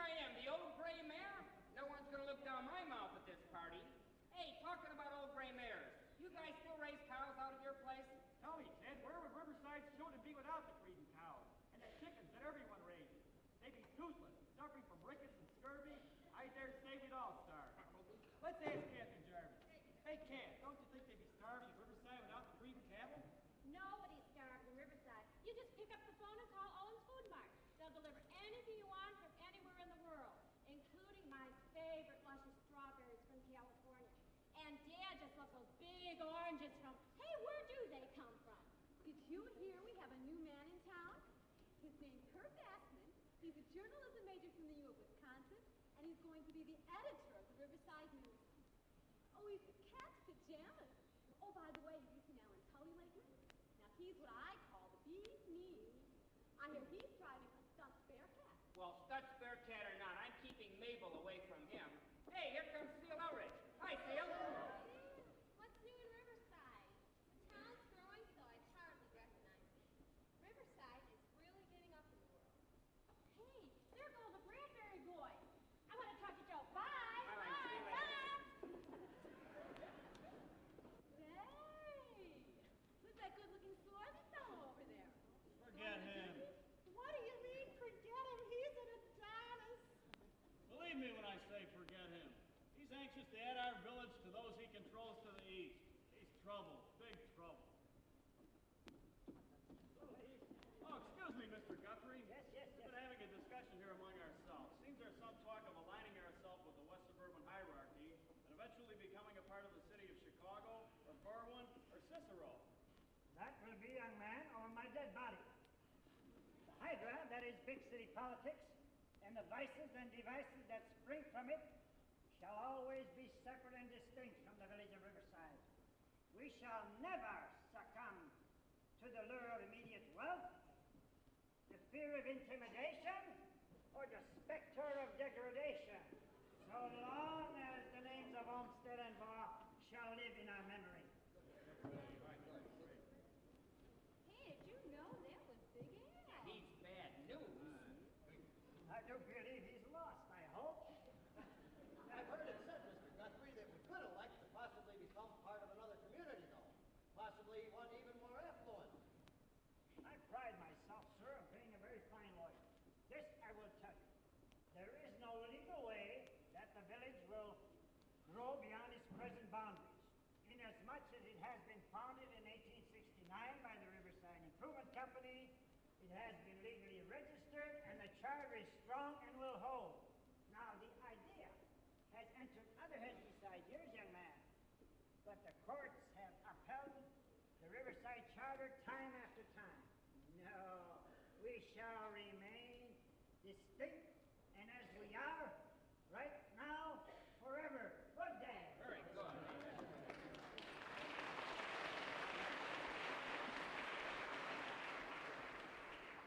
I am, the old gray mare? No one's gonna look down my mouth at this party. Hey, talking about old gray mares, you guys still raise cows out at your place? Tell me, Ted, where would Riverside show to be without the breeding cows and the chickens that everyone raises? They'd be toothless, suffering from rickets and scurvy. I dare say we'd all starve. Let's ask Captain Jarvis. Hey, Cat, don't you think they'd be starving at Riverside without the breeding cattle? Nobody's starved in Riverside. You just pick up the phone and call Owen's Food Mart. They'll deliver anything you want from anywhere in the world, including my favorite luscious strawberries from California. And Dad just loves those big oranges from, hey, where do they come from? Did you hear we have a new man in town? His name's Kurt Bassman. He's a journalism major from the U of Wisconsin, and he's going to be the editor of the Riverside News. Oh, he's in cat's pajamas. Oh, by the way, have you seen Alan Tully lately? Now, he's what I call the bee's knees. I hear he's driving a stuffed bear cat. Well, stuffed bear cat or not, I'm keeping Mabel away from him. Hey, here comes Seal Elridge. Hi, Seal. What's new in Riverside? The town's growing, so I hardly recognize it. Riverside is really getting up in the world. Hey, there goes the Bradbury boy. I want to talk to Joe. Bye. Bye. Hey, who's that good-looking swarthy fellow over there? Forget him. What do you mean, forget him? He's an Adonis. Believe me when I say forget him. He's anxious to add our village to those he controls to the east. He's trouble, big trouble. Oh, excuse me, Mr. Guthrie. Yes. We've been having a discussion here among ourselves. Seems there's some talk of aligning ourselves with the West Suburban hierarchy and eventually becoming a part of the city of Chicago, or Berwyn, or Cicero. That will be, young man, on my dead body. The Hydra, that is big city politics, and the vices and devices that spring from it shall always be separate and distinct from the village of Riverside. We shall never succumb to the lure of immediate wealth, the fear of intimidation, or the specter of degradation, so long as the names of Olmsted and Baugh shall live in our memory. Hey, did you know that was Big Al? He's bad news. I do believe he's lost, I hope. I've heard it said, Mr. Guthrie, that we could elect to possibly become part of another community, though. Possibly one even more affluent. I pride myself, sir, of being a very fine lawyer. This I will tell you. There is no legal way that the village will grow beyond its present boundaries. Inasmuch as it has been founded in 1869 by the Riverside Improvement Company, it has been legally registered, and the charter is strong and will hold. Now, the idea has entered other heads besides yours, young man, but the courts have upheld the Riverside Charter time after time. No, we shall remain distinct, and as we are, right now, forever. Good day. Very good.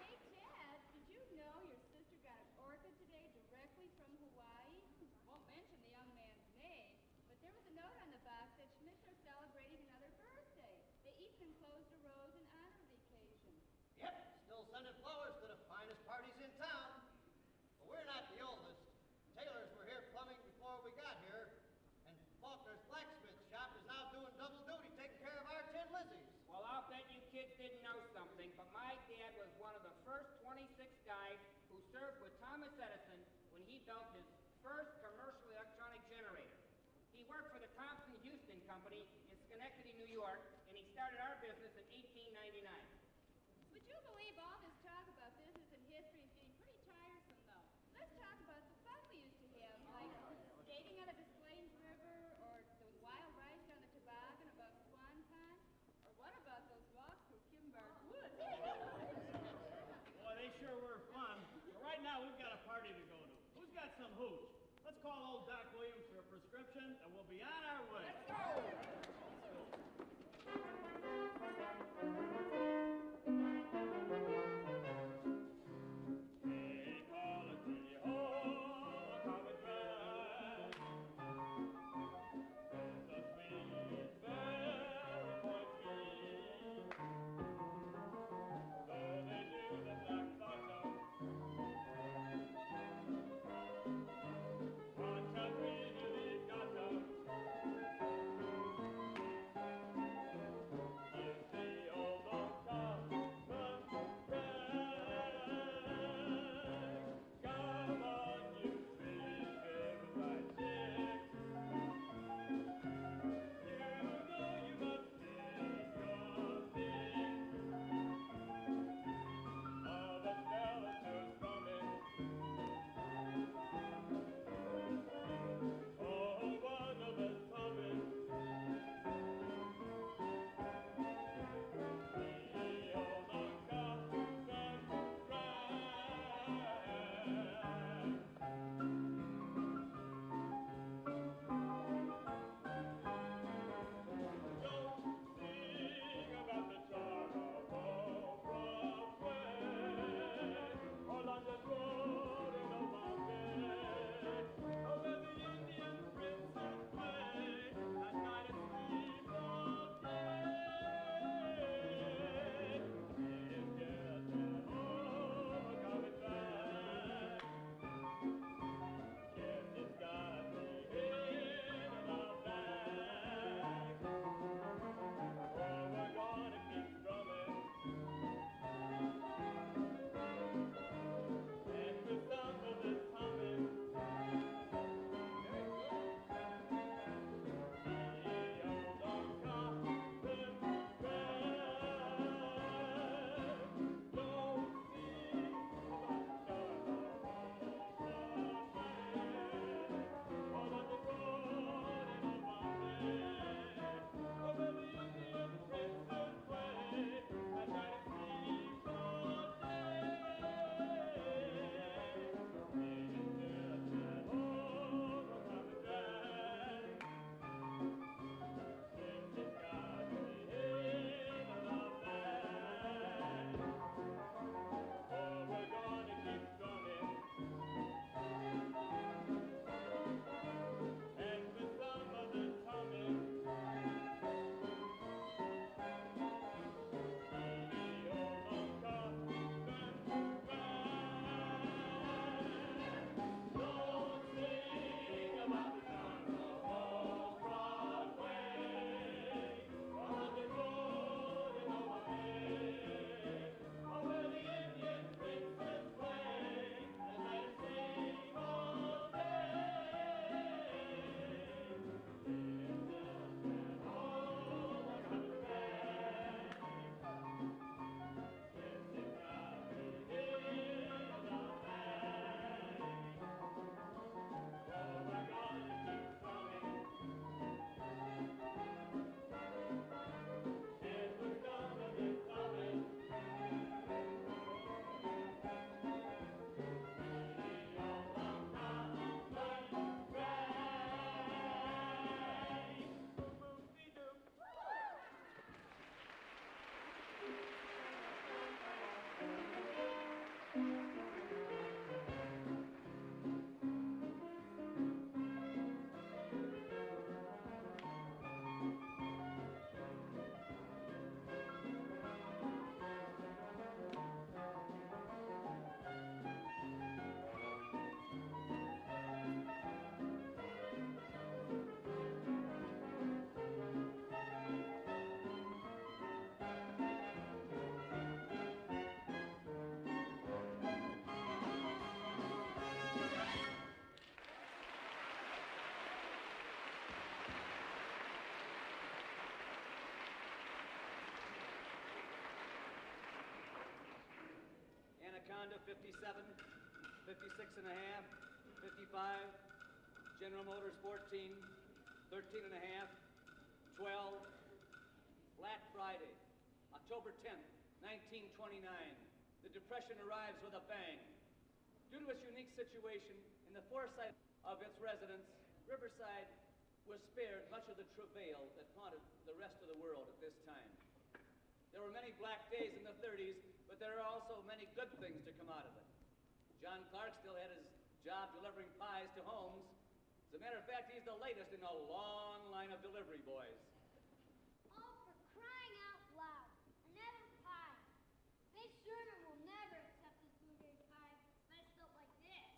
Hey, Ted, did you know your sister got an orchid today directly from Hawaii? Won't mention the young man's name, but there was a note on the box that Schmidts are celebrating another birthday. They each enclosed a rose in honor of the occasion. Yep, still sending flowers to the finest parties in town. But we're not the oldest. Tailors were here plumbing before we got here, and Faulkner's blacksmith shop is now doing double duty, taking care of our 10 Lizzies. Well, I'll bet you kids didn't know something, but my dad was one of the first 26 guys who served with Thomas Edison when he built his first commercial electronic generator. He worked for the Thompson Houston Company in Schenectady, New York, and he started our business in 1899. Would you believe all this talk about business and history is getting pretty tiresome, though? Let's talk about the fun we used to have, like skating on the Des Plaines River, or those wild rides down the toboggan above Swan Pond, or what about those walks through Kimbark Woods? Boy, they sure were fun. But right now, we've got a party to go to. Who's got some hooch? Let's call old Doc Williams for a prescription, and we'll be on our way. Let's go! Hey, call it pretty home, come and try. There's a sweet bell point me. Though they do the black bottom, Honda 57, 56 and a half, 55, General Motors 14, 13 and a half, 12. Black Friday, October 10th, 1929. The Depression arrives with a bang. Due to its unique situation and the foresight of its residents, Riverside was spared much of the travail that haunted the rest of the world at this time. There were many black days in the 30s, but there are also many good things to come out of it. John Clark still had his job delivering pies to homes. As a matter of fact, he's the latest in a long line of delivery boys. Oh, for crying out loud. Another pie. They Sherman will never accept this blueberry pie messed up like this.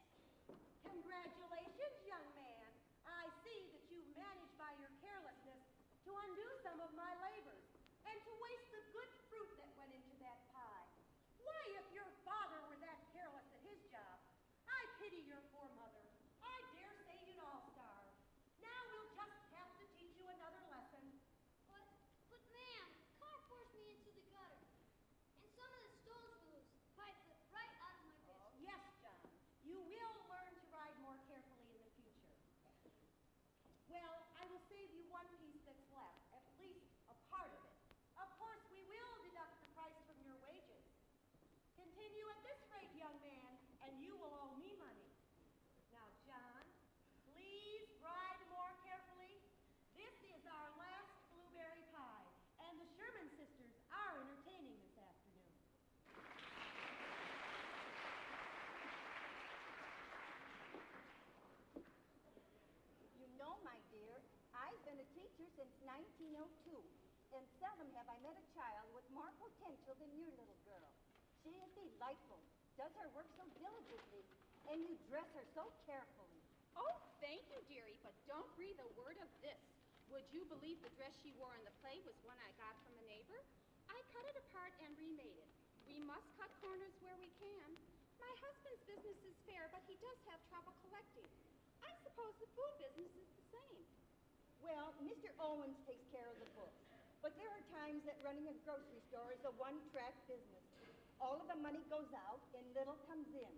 Congratulations, young man. I see that you managed by your carelessness to undo some of my labors and to waste the good fruit that went into that pie. Why, if your father were that careless at his job, I pity your poor mother. I dare say you'd all starve. Now we'll just have to teach you another lesson. But ma'am, the car forced me into the gutter. And some of the stones were loose. Pie flipped right out of my wrist. Yes, John. You will learn to ride more carefully in the future. Well, I will save you one piece that's left, at least a part of it. Of course, we will deduct the price from your wages. Continue at this rate, young man, and you will owe me money. Now, John, please ride more carefully. This is our last blueberry pie, and the Sherman sisters are entertaining this afternoon. You know, my dear, I've been a teacher since 1902, and seldom have I met a child with more potential than your little girl. She is delightful, does her work so diligently, and you dress her so carefully. Oh, thank you, dearie, but don't breathe a word of this. Would you believe the dress she wore in the play was one I got from a neighbor? I cut it apart and remade it. We must cut corners where we can. My husband's business is fair, but he does have trouble collecting. I suppose the food business is the same. Well, Mr. Owens takes care of the books, but there are times that running a grocery store is a one-track business. All of the money goes out and little comes in.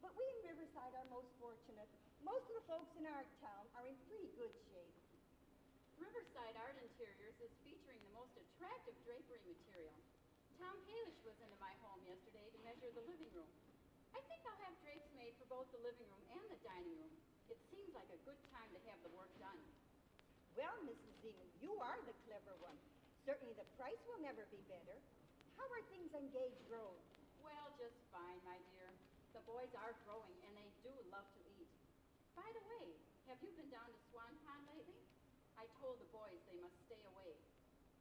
But we in Riverside are most fortunate. Most of the folks in our town are in pretty good shape. Riverside Art Interiors is featuring the most attractive drapery material. Tom Kalish was into my home yesterday to measure the living room. I think I'll have drapes made for both the living room and the dining room. It seems like a good time to have the work done. Well, Mrs. Zeman, you are the clever one. Certainly the price will never be better. How are things on Gage Road? Well, just fine, my dear. The boys are growing, and they do love to eat. By the way, have you been down to Swan Pond lately? I told the boys they must stay away.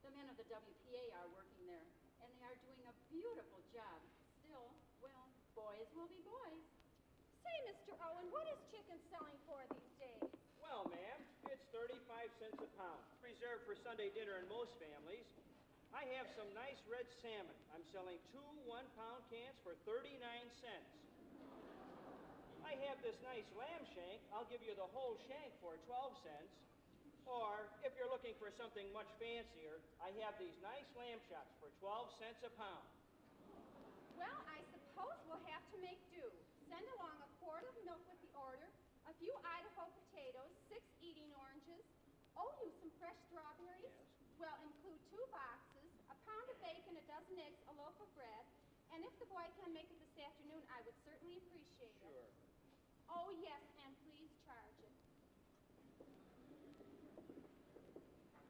The men of the WPA are working there, and they are doing a beautiful job. Still, well, boys will be boys. Say, Mr. Owen, what is chicken selling for these days? Well, ma'am, it's 35 cents a pound. Reserved for Sunday dinner in most families. I have some nice red salmon. I'm selling 2 one-pound cans for 39 cents. I have this nice lamb shank. I'll give you the whole shank for 12 cents. Or, if you're looking for something much fancier, I have these nice lamb chops for 12 cents a pound. Well, I suppose we'll have to make do. Send along a quart of milk with the order, a few Idaho potatoes, 6 eating oranges. Oh, you some fresh strawberries? Yes. Well, include 2 boxes, a pound of bacon, a dozen eggs, a loaf of bread. And if the boy can make it this afternoon, I would certainly appreciate it. Sure. Oh, yes, and please charge it.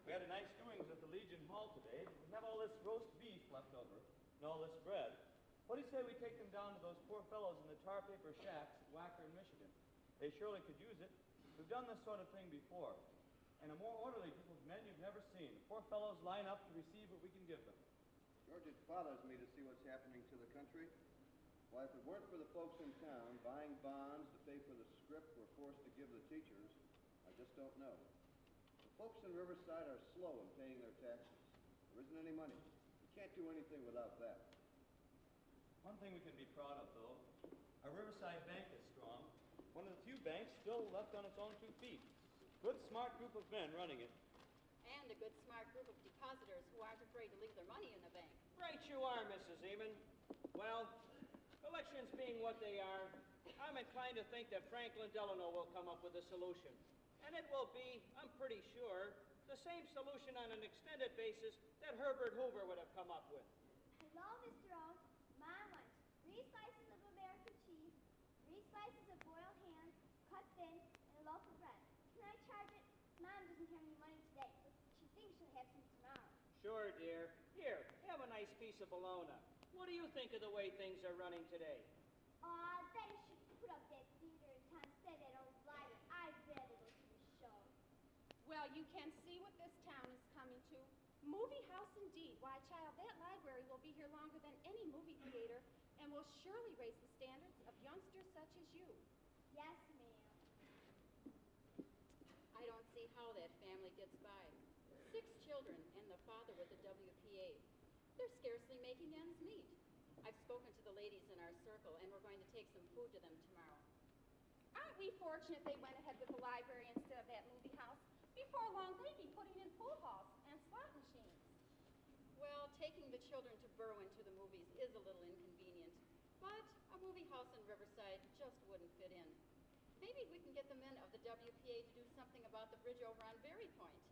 We had a nice doings at the Legion Hall today. We have all this roast beef left over and all this bread. What do you say we take them down to those poor fellows in the tar paper shacks at Wacker in Michigan? They surely could use it. We've done this sort of thing before. And a more orderly group of men you've never seen. The poor fellows line up to receive what we can give them. George, it bothers me to see what's happening to the country. Why, if it weren't for the folks in town buying bonds to pay for the script we're forced to give the teachers, I just don't know. The folks in Riverside are slow in paying their taxes. There isn't any money. We can't do anything without that. One thing we can be proud of, though, our Riverside Bank is strong. One of the few banks still left on its own 2 feet. Good, smart group of men running it. And a good, smart group of depositors who aren't afraid to leave their money in the bank. Right you are, Mrs. Zeman. Well, the Elections being what they are, I'm inclined to think that Franklin Delano will come up with a solution. And it will be, I'm pretty sure, the same solution on an extended basis that Herbert Hoover would have come up with. Hello, Mr. Owen. Mine wants 3 slices of American cheese, 3 slices of boiled ham, cut thin, and a loaf of bread. Can I charge it? Mom doesn't have any money today, but she thinks she'll have some tomorrow. Sure, dear. Here, have a nice piece of bologna. What do you think of the way things are running today? Aw, they should put up that theater in town instead of that old library. I'd rather go to the show. Well, you can see what this town is coming to. Movie house indeed. Why, child, that library will be here longer than any movie theater and will surely raise the standards of youngsters such as you. Yes, ma'am. I don't see how that family gets by. 6 children and the father with the WPA. They're scarcely making ends meet. I've spoken to the ladies in our circle, and we're going to take some food to them tomorrow. Aren't we fortunate they went ahead with the library instead of that movie house? Before long, they'd be putting in pool halls and slot machines. Well, taking the children to Berwyn to the movies is a little inconvenient, but a movie house in Riverside just wouldn't fit in. Maybe we can get the men of the WPA to do something about the bridge over on Berry Point.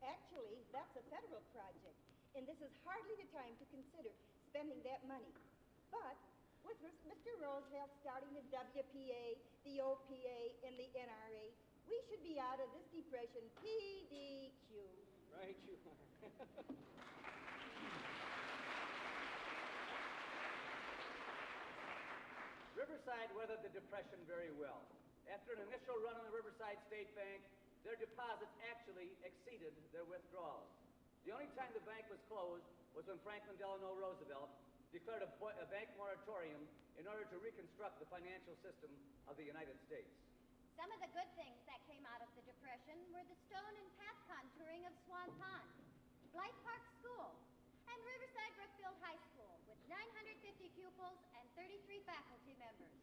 Actually, that's a federal project, and this is hardly the time to consider spending that money. But with Mr. Roosevelt starting the WPA, the OPA, and the NRA, we should be out of this depression PDQ. Right, you are. Riverside weathered the Depression very well. After an initial run on the Riverside State Bank, their deposits actually exceeded their withdrawals. The only time the bank was closed was when Franklin Delano Roosevelt declared a bank moratorium in order to reconstruct the financial system of the United States. Some of the good things that came out of the Depression were the stone and path contouring of Swan Pond, Blythe Park School, and Riverside Brookfield High School, with 950 pupils and 33 faculty members.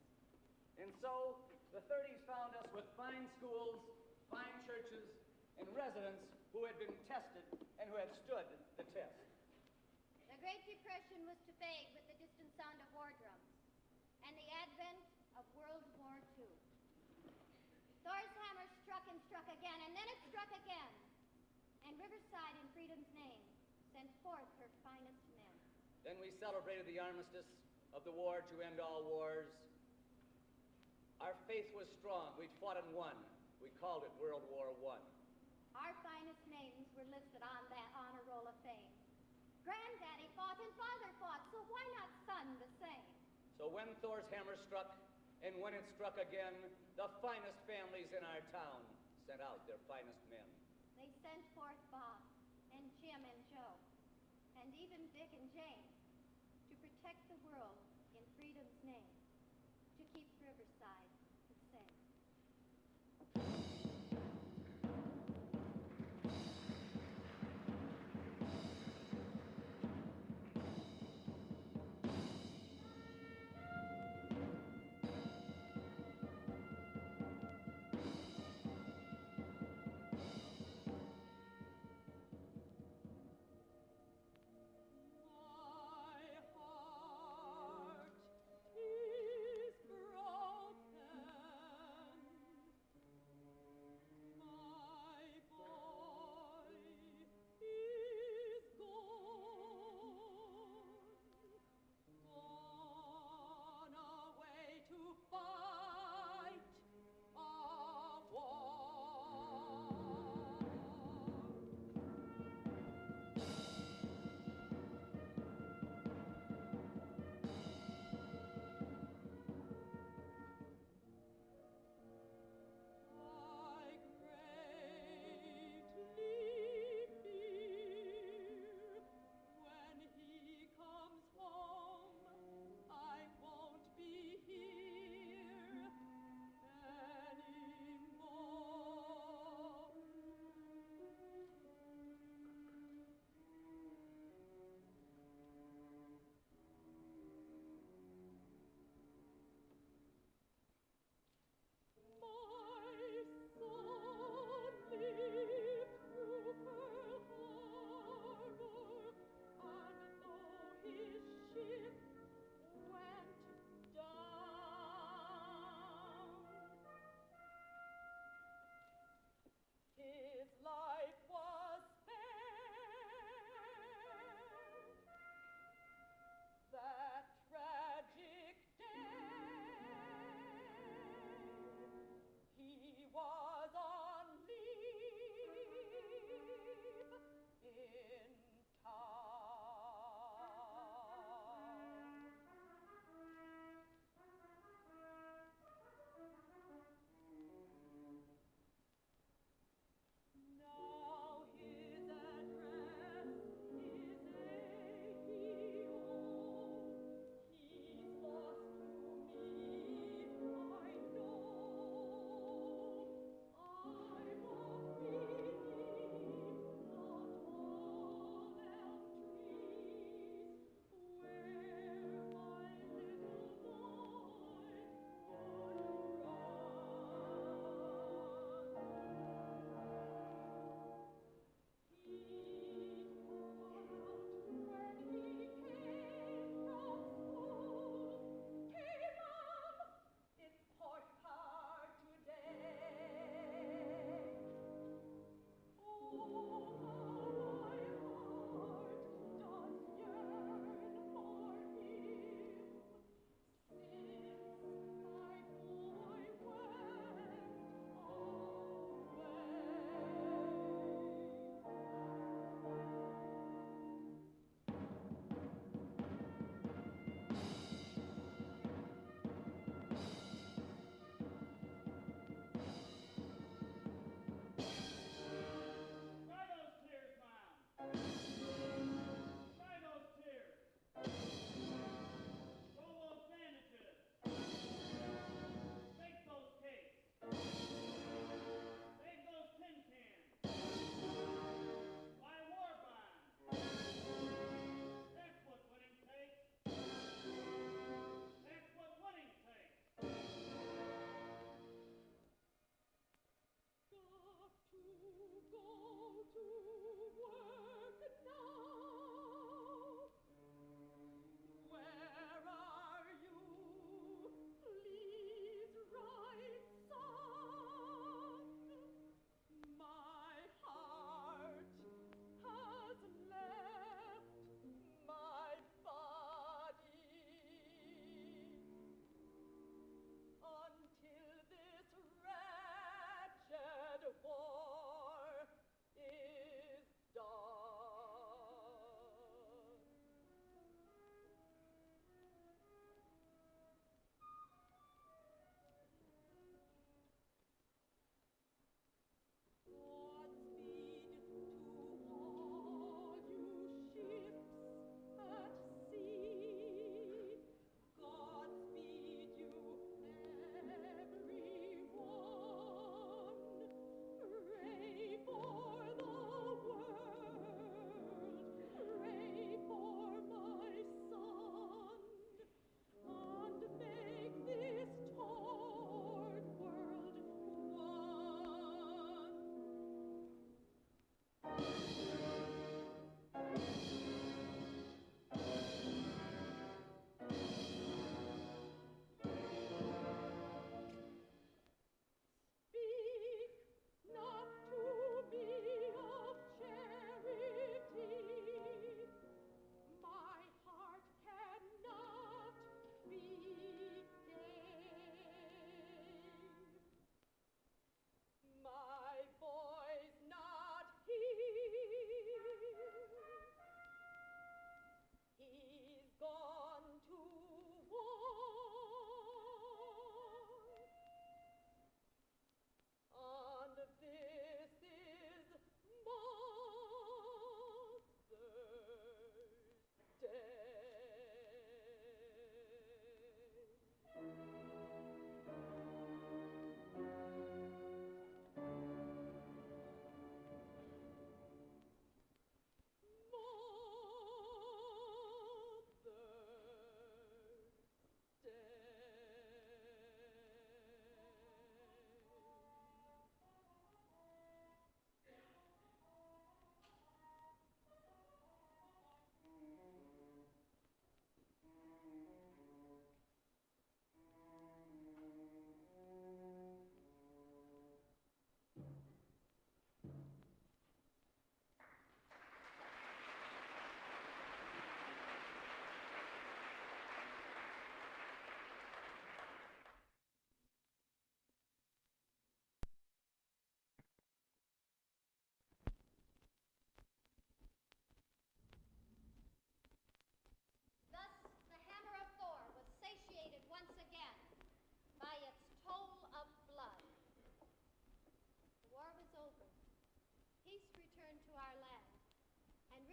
And so, the 30s found us with fine schools, fine churches, and residents who had been tested and who had stood the test. The Great Depression was to fade with the distant sound of war drums and the advent of World War II. Thor's hammer struck and struck again, and then it struck again. And Riverside, in freedom's name, sent forth her finest men. Then we celebrated the armistice of the war to end all wars. Our faith was strong. We'd fought and won. We called it World War I. Our finest names were listed on that honor roll of fame. Granddaddy fought and father fought, so why not son the same? So when Thor's hammer struck, and when it struck again, the finest families in our town sent out their finest men. They sent forth Bob, and Jim and Joe, and even Dick and Jane, to protect the world in freedom's name, to keep Riverside the same. My heart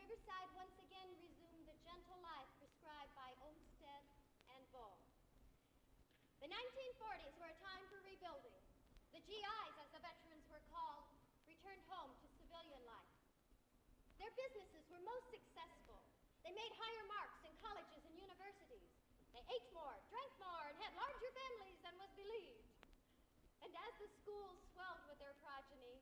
Riverside once again resumed the gentle life prescribed by Olmsted and Ball. The 1940s were a time for rebuilding. The GIs, as the veterans were called, returned home to civilian life. Their businesses were most successful. They made higher marks in colleges and universities. They ate more, drank more, and had larger families than was believed. And as the schools swelled with their progeny,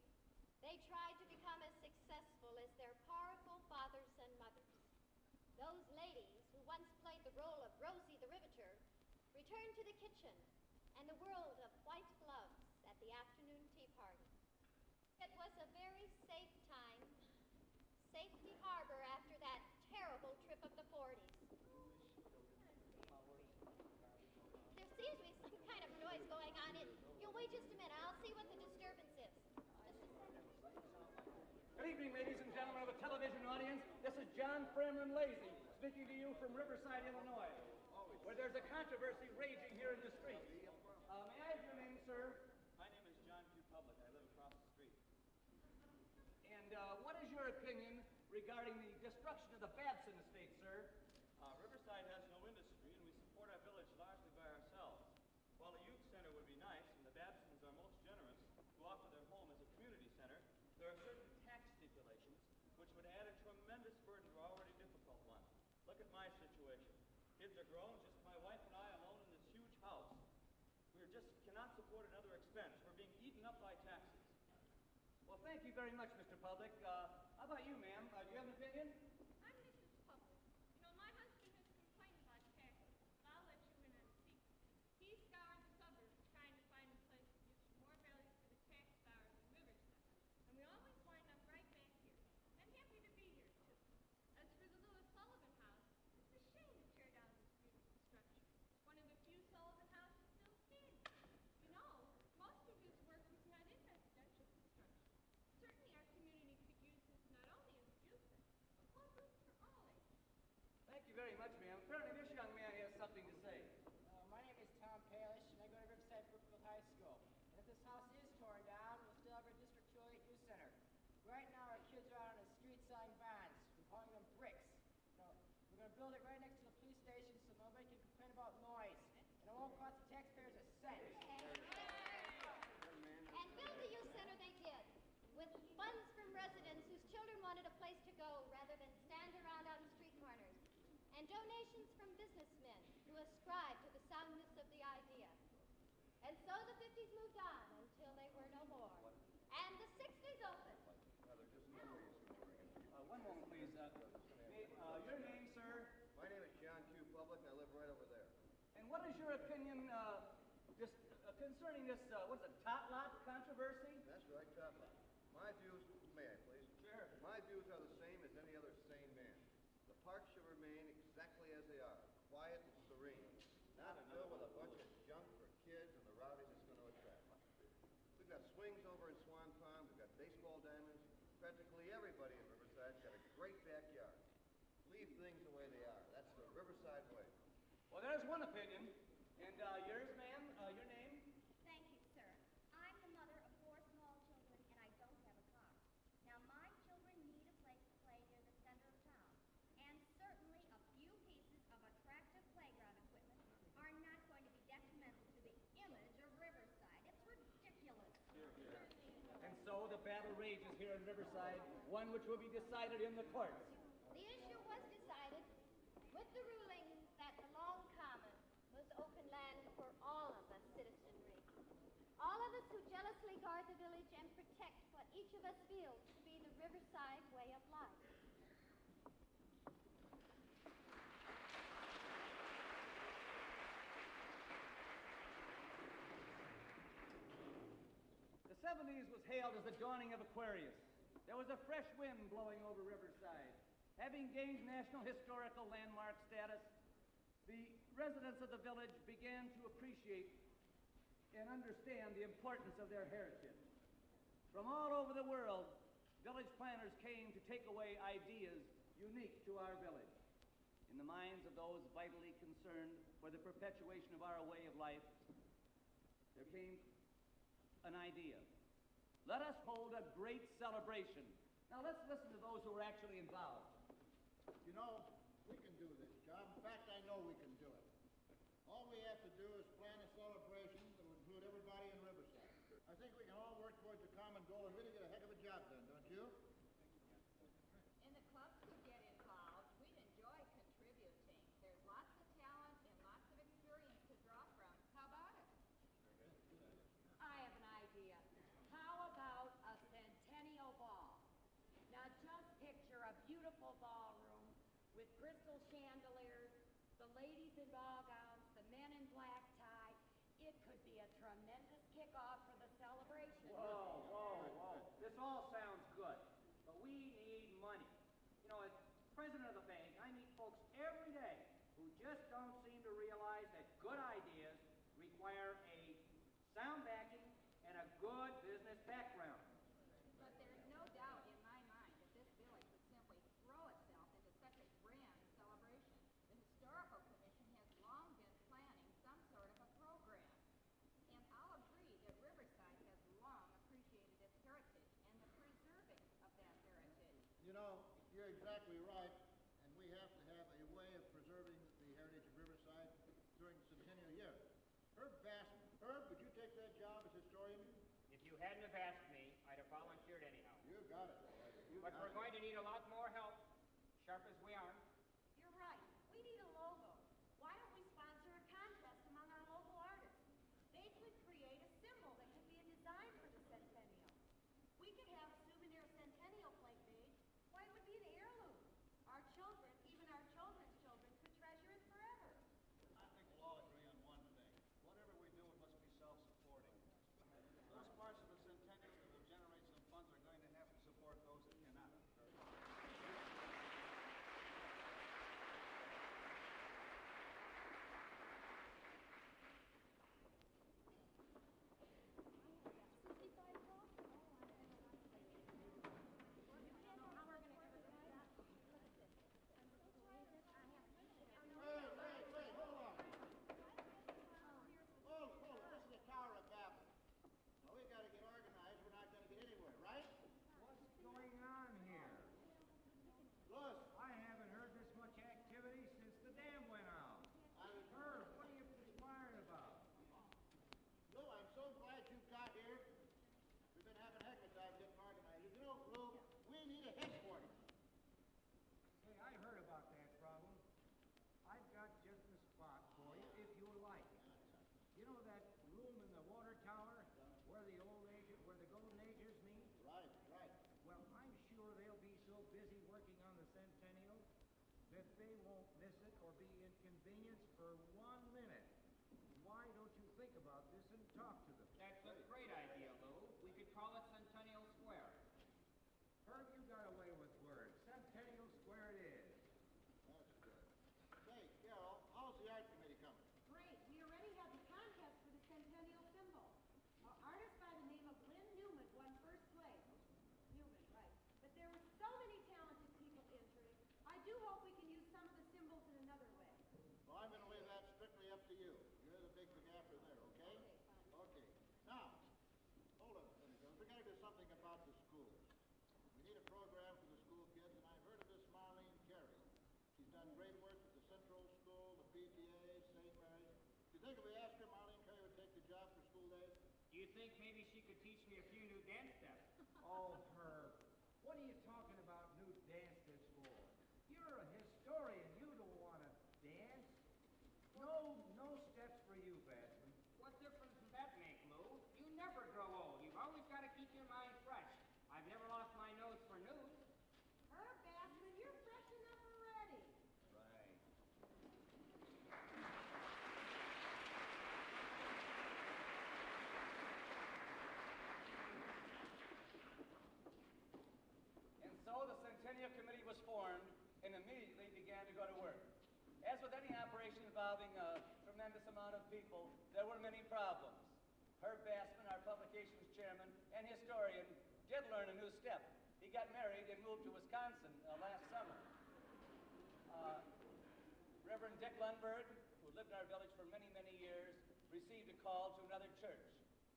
they tried to become as successful as their powerful fathers and mothers. Those ladies who once played the role of Rosie the Riveter returned to the kitchen and the world of white gloves at the afternoon tea party. It was a very safe time, Safety Harbor after that terrible trip of the 40s. There seems to be some kind of noise going on. You'll wait just a minute. I'll see what the disturbance is. Good evening, ladies and gentlemen of the television audience. This is John Fremlin Lazy speaking to you from Riverside, Illinois, where there's a controversy raging here in the streets. May I have your name, sir? My name is John Q. Public. I live across the street. And what is your opinion regarding the destruction of the Babson estate, sir? Riverside has no industry, and we support our village largely by ourselves. While a youth center would be nice, and the Babsons are most generous to offer their home as a community center, there are certain tax stipulations which would add a tremendous burden to our already difficult one. Look at my situation. Kids are grown, just my wife and I alone in this huge house. We just cannot support another expense. We're being eaten up by taxes. Well, thank you very much, Mr. Public. How about you, ma'am? Do you have an opinion? I'm Mrs. Public. You know, my husband has complained about taxes, but I'll let you in on a secret. He scoured the suburbs trying to find a place that gives more value for the tax dollars in Riverside. And we always wind up right back here. I'm happy to be here, too. As for the Lewis Sullivan house, it's a shame to tear down this beautiful structure. One of the few Sullivan houses still standing. You know, most of his work was not in residential construction. Certainly our community could use this not only as a youth center, but programs for all ages. Thank you very much, ma'am. Apparently this young man has something to say. My name is Tom Palish, and I go to Riverside Brookfield High School. And if this house is torn down, we'll still have our District 208 Youth Center. Right now, our kids are out on the street selling bonds. We're calling them bricks. You know, we're going to build it right next to the police station so nobody can complain about noise. And it won't cost the taxpayers a cent. And build the youth center they did, with funds from residents whose children wanted a place to go rather than stand around on street corners, and donations from businessmen who ascribed to the soundness of the idea. And so the 50s moved on until they were no more. And the 60s opened. One moment, please. Your name, sir? My name is John Q. Public, and I live right over there. And what is your opinion concerning this, what's it, tot lot controversy? That's right, top line. My views, may I please? Sure. My views are the same as any other sane man. The parks should remain exactly as they are, quiet and serene, not filled with a bunch of junk for kids and the rowdies it's going to attract. We've got swings over in Swan Pond, we've got baseball diamonds. Practically everybody in Riverside's got a great backyard. Leave things the way they are. That's the Riverside way. Well, there's one opinion. And yours, ma'am? Your name? Thank you, sir. I'm the mother of 4 small children, and I don't have a car. Now, my children need a place to play near the center of town. And certainly a few pieces of attractive playground equipment are not going to be detrimental to the image of Riverside. It's ridiculous. And so the battle rages here in Riverside, one which will be decided in the courts. The issue was decided with the ruling that the Long Common was open land for all of us citizenry. All of us who jealously guard the village and protect what each of us feels to be the Riverside way of life. The 70s was hailed as the dawning of Aquarius. There was a fresh wind blowing over Riverside. Having gained National Historical Landmark status, the residents of the village began to appreciate and understand the importance of their heritage. From all over the world, village planners came to take away ideas unique to our village. In the minds of those vitally concerned for the perpetuation of our way of life, there came an idea. Let us hold a great celebration. Now let's listen to those who were actually involved. You know, we can do this job. In fact, I know we can do it. All we have to do is plan a celebration that will include everybody in Riverside. I think we can all work towards a common goal and really get a heck of a job done, don't you? And the clubs could get involved. We'd enjoy contributing. There's lots of talent and lots of experience to draw from. How about it? I have an idea. How about a Centennial ball? Now just picture a beautiful ballroom with crystal chandeliers, the ladies in ball gowns, the men in black tie. It could be a tremendous kickoff for the celebration. Whoa, whoa, whoa. This all sounds good, but we need money. You know, as president of the bank, I meet folks every day who just don't seem to realize that good ideas require a sound backing and a good business background. But there's no doubt in my mind that this village would simply throw itself into such a grand celebration. The Historical Commission has long been planning some sort of a program. And I'll agree that Riverside has long appreciated its heritage and the preserving of that heritage. You know, you're exactly right, and we have to have a way of preserving the heritage of Riverside during the Centennial year. Herb Bassman. Herb, would you take that job as historian? If you hadn't have asked me, I'd have volunteered anyhow. You got it. But we're going to need a lot more help, sharp as we are. You're right. We need a logo. Why don't we sponsor a contest among our local artists? They could create a symbol that could be a design for the Centennial. We could have a souvenir Centennial plate made. Why, it would be an heirloom. Our children, even our children's children, could treasure it forever. I think we'll all agree on one thing. Whatever we do, it must be self-supporting. Those parts of the Centennial that will generate some funds are going to have to support those that cannot. Wait, hold on. Hold it. This is the Tower of Babel. Now, we got to get organized. We're not going to get anywhere, right? What's going on here? Louis, I haven't heard this much activity since the dam went out. Herb, what are you perspiring about? Lou, I'm so glad you got here. We've been having a heck of a time getting organized. You know, Lou, we need a headquarters. Hey, I heard about that problem. I've got just the spot for you if you like it. You know that room in the water tower where the golden ages meet? Right. Well, I'm sure they'll be so busy working on the Centennial that they won't miss it or be inconvenienced for 1 minute. Why don't you think about this and talk to them? That's a great idea, Lou. We could call it Centennial Square. Herb, you got away with words. Centennial Square it is. That's good. Hey, Carol, how's the art committee coming? Great. We already have the contest for the Centennial symbol. An artist by the name of Lynn Newman won first place. Newman, right. But there were so many talented people entering. I do hope we can use some of the symbols in another way. Well, I'm going to leave that strictly up to you. You're the big gaffer there, okay? Okay. Now, hold on a minute, girls. We got to do something about the schools. We need a program for the school kids, and I've heard of this Marlene Carey. She's done great work at the Central School, the PTA, St. Mary's. Do you think if we asked her, Marlene Carey would take the job for school days? Do you think maybe she could teach me a few new dance steps? Oh, Herb, what are you talking about new dances for? You're a historian. You don't want to dance. No steps for you, Bassman. What difference does that make, Lou? You never grow old. You've always got to keep your mind fresh. I've never lost my nose for news. Herb Bassman, you're fresh enough already. Right. And so the Centennial Committee was formed and immediately began to go to work. As with any operation involving a tremendous amount of people, there were many problems. Herb Bassman, our publications chairman and historian, did learn a new step. He got married and moved to Wisconsin last summer. Reverend Dick Lundberg, who lived in our village for many, many years, received a call to another church.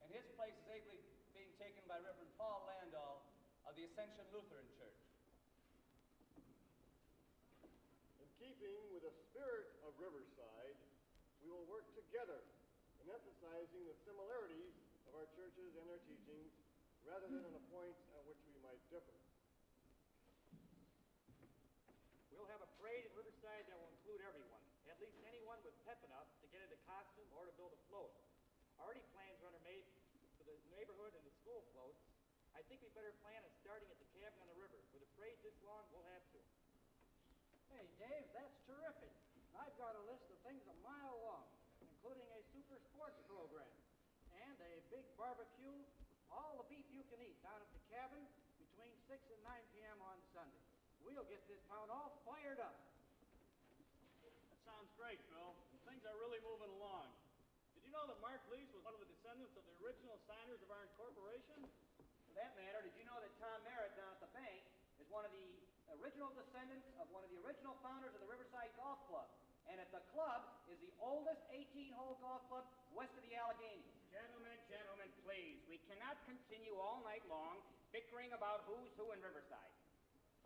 And his place is ably being taken by Reverend Paul Landau of the Ascension Lutheran Church. keeping with the spirit of Riverside, we will work together in emphasizing the similarities of our churches and their teachings rather than on the points at which we might differ. We'll have a parade in Riverside that will include everyone, at least anyone with pep enough to get into costume or to build a float. Already plans are made for the neighborhood and the school floats. I think we better plan on starting at the cabin on the river. With a parade this long, we'll have to. Hey, Dave, that's terrific. I've got a list of things a mile long, including a super sports program and a big barbecue, all the beef you can eat down at the cabin between 6 and 9 p.m. on Sunday. We'll get this town all fired up. That sounds great, Phil. And things are really moving along. Did you know that Mark Lease was one of the descendants of the original signers of our incorporation? For that matter, did you know that Tom Merritt down at the bank is one of the original descendants of one of the original founders of the Riverside Golf Club? And at the club is the oldest 18-hole golf club west of the Alleghenies. Gentlemen, please. We cannot continue all night long bickering about who's who in Riverside.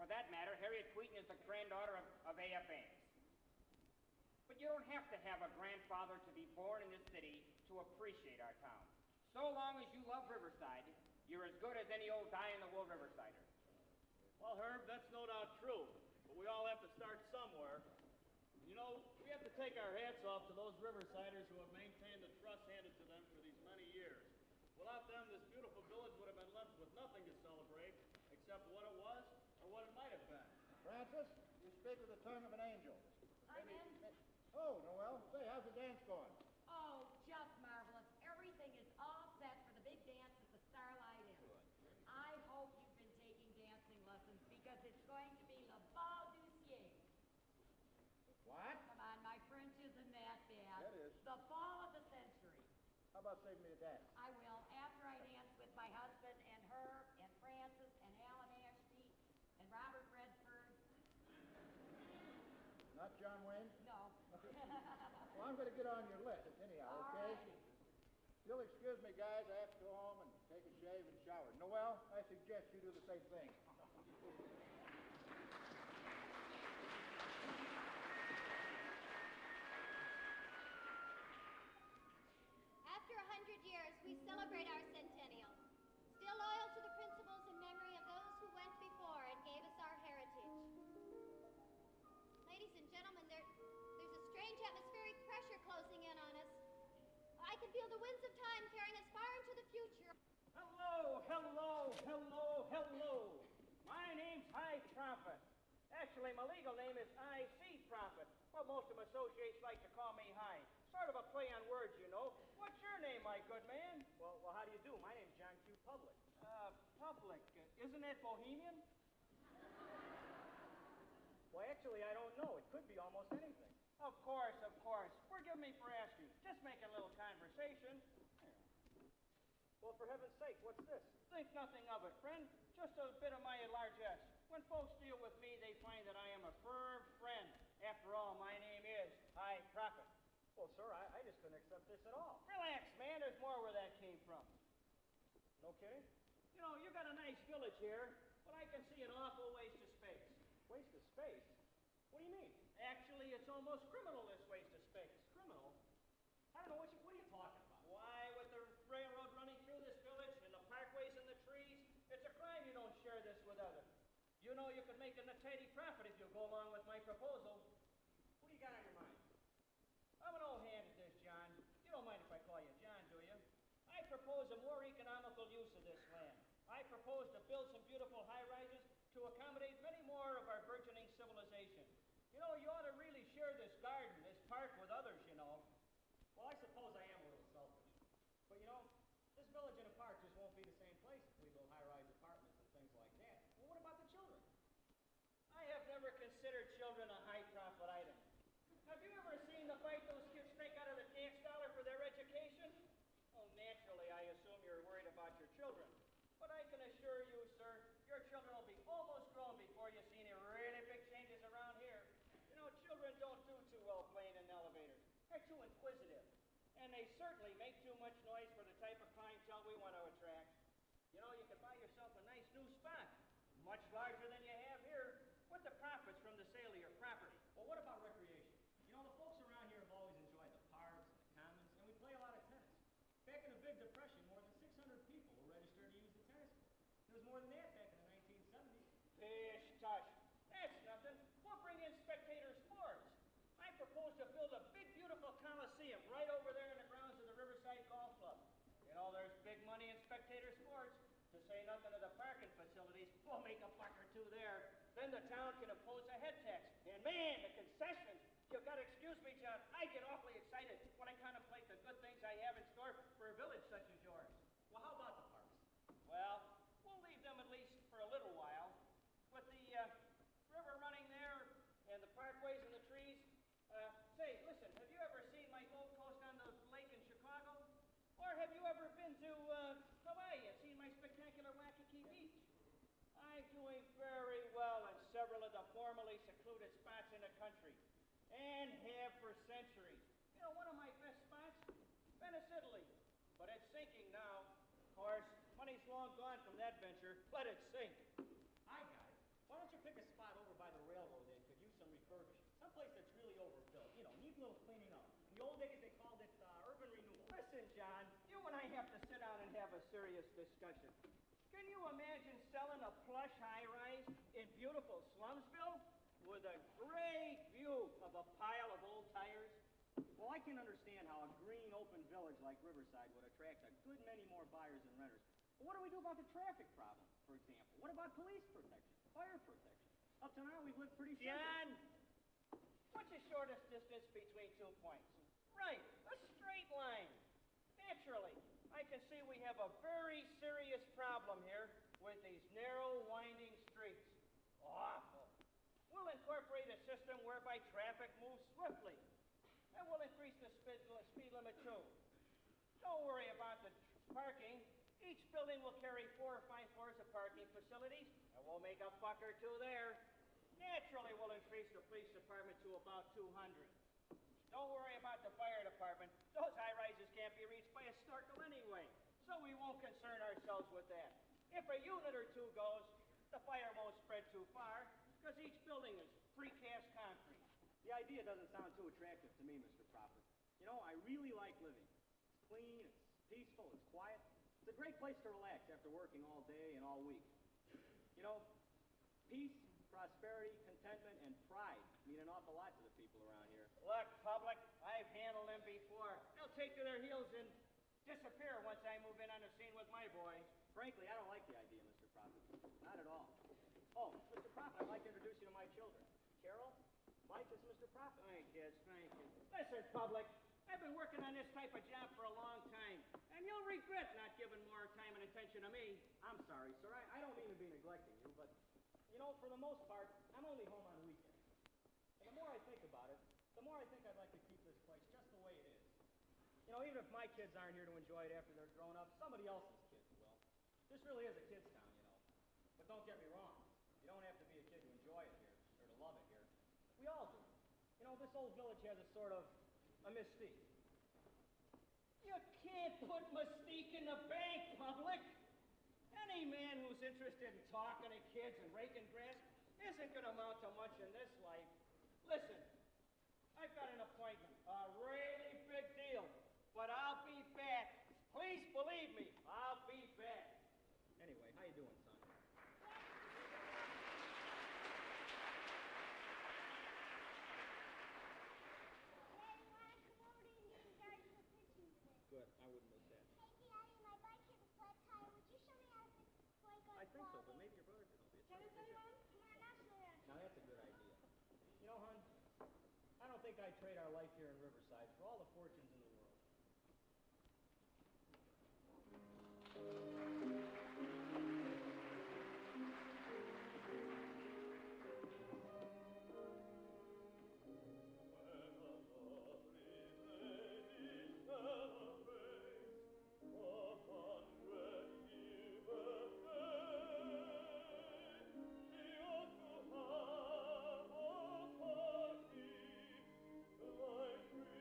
For that matter, Harriet Wheaton is the granddaughter of A.F. Ames. But you don't have to have a grandfather to be born in this city to appreciate our town. So long as you love Riverside, you're as good as any old die-in-the-wool Riversider. Well, Herb, that's no doubt true. But we all have to start somewhere. You know, we have to take our hats off to those Riversiders who have maintained the trust handed to them for these many years. Without them, this beautiful village would have been left with nothing to celebrate except what it was or what it might have been. Francis, you speak with the tongue of an angel. I'm in. Oh, Noel, say, how's the dance going? Oh, just marvelous. Everything is all set for the big dance at the Starlight Inn. I hope you've been taking dancing lessons because it's going to be le bal du siècle. What? Come on, my French isn't that bad. That is. The fall of the century. How about saving me a dance? I will, after I dance with my husband and her and Francis and Alan Ashby and Robert Redford. Not John Wayne? No. Well, I'm going to get on your list anyhow, okay? You'll excuse me, guys. I have to go home and take a shave and shower. Noel, I suggest you do the same thing. After 100 years, we celebrate our centennial, still loyal to the principles and memory of those who went before and gave us our heritage. Ladies and gentlemen, there's a strange atmospheric pressure closing in on us. I can feel the winds of time carrying us far into the future. Hello, hello, hello, hello. My name's High Trumpet. Actually, my legal name is I.C. Trumpet, but most of my associates like to call me High. Sort of a play on words, you know. What's your name, my good man? Well, how do you do? My name's John Q. Public. Public. Isn't that Bohemian? Well, actually, I don't know. It could be almost anything. Of course, of course. Forgive me for asking. Just making a little conversation. Well, for heaven's sake, what's this? Think nothing of it, friend. Just a bit of my largesse. When folks deal with me, they find that I am a firm friend. After all, my name is High Prophet. Well, sir, I just couldn't accept this at all. Relax, man. There's more where that came from. No kidding? You know, you got a nice village here, but I can see an awful waste of space. Waste of space? What do you mean? Actually, it's almost criminal, this waste of space. Criminal? I don't know, what are you talking about? Why, with the railroad running through this village and the parkways and the trees, it's a crime you don't share this with others. You know you could make a tidy profit if you go along with my proposal. What do you got on your mind? I'm an old hand at this, John. You don't mind if I call you John, do you? I propose a more economical use of this land. I propose to build some beautiful high-rises to accommodate many more of our burgeoning civilization. You know, you ought to really share this garden, this park with others, you know. Well, I suppose I am a little selfish. But, you know, this village and a park just won't be the same place if we build high-rise apartments and things like that. Well, what about the children? I have never considered children a high-profit item. Have you ever seen the fight those kids take out of the tax dollar for their education? Oh, naturally, I assume you're worried about your children. But I can assure you, sir, your children will be almost grown before you see any really big changes around here. You know, children don't do too well playing in elevators. They're too inquisitive. And they certainly make too much noise for the type of clientele we want to attract. You know, you could buy yourself a nice new spot, much larger than you have here, with the profits from the sale of your property. Well, what about more than that back in the 1970s. Pish tush. That's nothing. We'll bring in spectator sports. I propose to build a big, beautiful coliseum right over there in the grounds of the Riverside Golf Club. You know, there's big money in spectator sports. To say nothing of the parking facilities, we'll make a buck or two there. Then the town can impose a head tax. And man, the concessions. You've got to excuse me, John. I get awfully excited when I contemplate the good things I have in store for a village such as yours. Well, how about the parks? Well, we'll leave them at least for a little while. With the river running there and the parkways and the trees. Say, listen, have you ever seen my Gold Coast on the lake in Chicago? Or have you ever been to Hawaii and seen my spectacular Waikiki Beach? I'm doing very well in several of the formerly secluded spots in the country. And have for centuries. You know, one of my best spots? Venice, Italy. But it's sinking now. Of course, money's long gone from that venture. Let it sink. I got it. Why don't you pick a spot over by the railroad that could use some refurbishing? Someplace that's really overfilled. You know, needs a little cleaning up. In the old days, they called it urban renewal. Listen, John, you and I have to sit down and have a serious discussion. Can you imagine selling a plush high-rise in beautiful Slumsville with a great view of a pile of old tires? Well, I can understand how a green, open village like Riverside would attract a good many more buyers and renters. But what do we do about the traffic problem, for example? What about police protection, fire protection? Up to now, we've lived pretty simple. John, what's the shortest distance between 2 points? Right, a straight line. Naturally, I can see we have a very serious problem here with these narrow, winding streets. Awful. We'll incorporate a system whereby traffic moves swiftly. And we'll increase the speed limit too. Don't worry about the parking. Each building will carry 4 or 5 floors of parking facilities, and we'll make a buck or two there. Naturally, we'll increase the police department to about 200. Don't worry about the fire department. Those high-rises can't be reached by a snorkel anyway, so we won't concern ourselves with that. If a unit or two goes, the fire won't spread too far, because each building is precast concrete. The idea doesn't sound too attractive to me, Mr. Prophet. You know, I really like living. It's clean, it's peaceful, it's quiet. It's a great place to relax after working all day and all week. You know, peace, prosperity, contentment, and pride mean an awful lot to the people around here. Look, public, I've handled them before. They'll take to their heels and disappear once I move in on the scene with my boys. Frankly, I don't like the idea, Mr. Prophet. Not at all. Oh, Mr. Prophet, I'd like to introduce you to my children. Carol, Mike, this is Mr. Prophet. Thank you, thank you. Listen, public, I've been working on this type of job for a long time, and you'll regret not giving more time and attention to me. I'm sorry, sir. I don't mean to be neglecting you, but, you know, for the most part, I'm only home on weekends. And the more I think about it, the more I think I'd like to keep this place just the way it is. You know, even if my kids aren't here to enjoy it after they're grown up, somebody else's kids will. This really is a kid's town, you know. But don't get me wrong. You don't have to be a kid to enjoy it here, or to love it here. We all do. You know, this old village has a sort of a mystique. You can't put mystique in the bank, public. Any man who's interested in talking to kids and raking grass isn't going to amount to much in this life. Listen, I've got an appointment, a really big deal, but I'll be back. Please believe me, I'll be back. Anyway, how you doing, son? Good. I wouldn't miss that. Hey, Daddy, my bike has a flat tire. Would you show me how to fix it before I go I think so, but maybe your brother can help you. Can I show you, Mom? Come on, I'll show you. Now, that's a good idea. You know, hon, I don't think I'd trade our life here in Riverside for all the fortunes in the world. I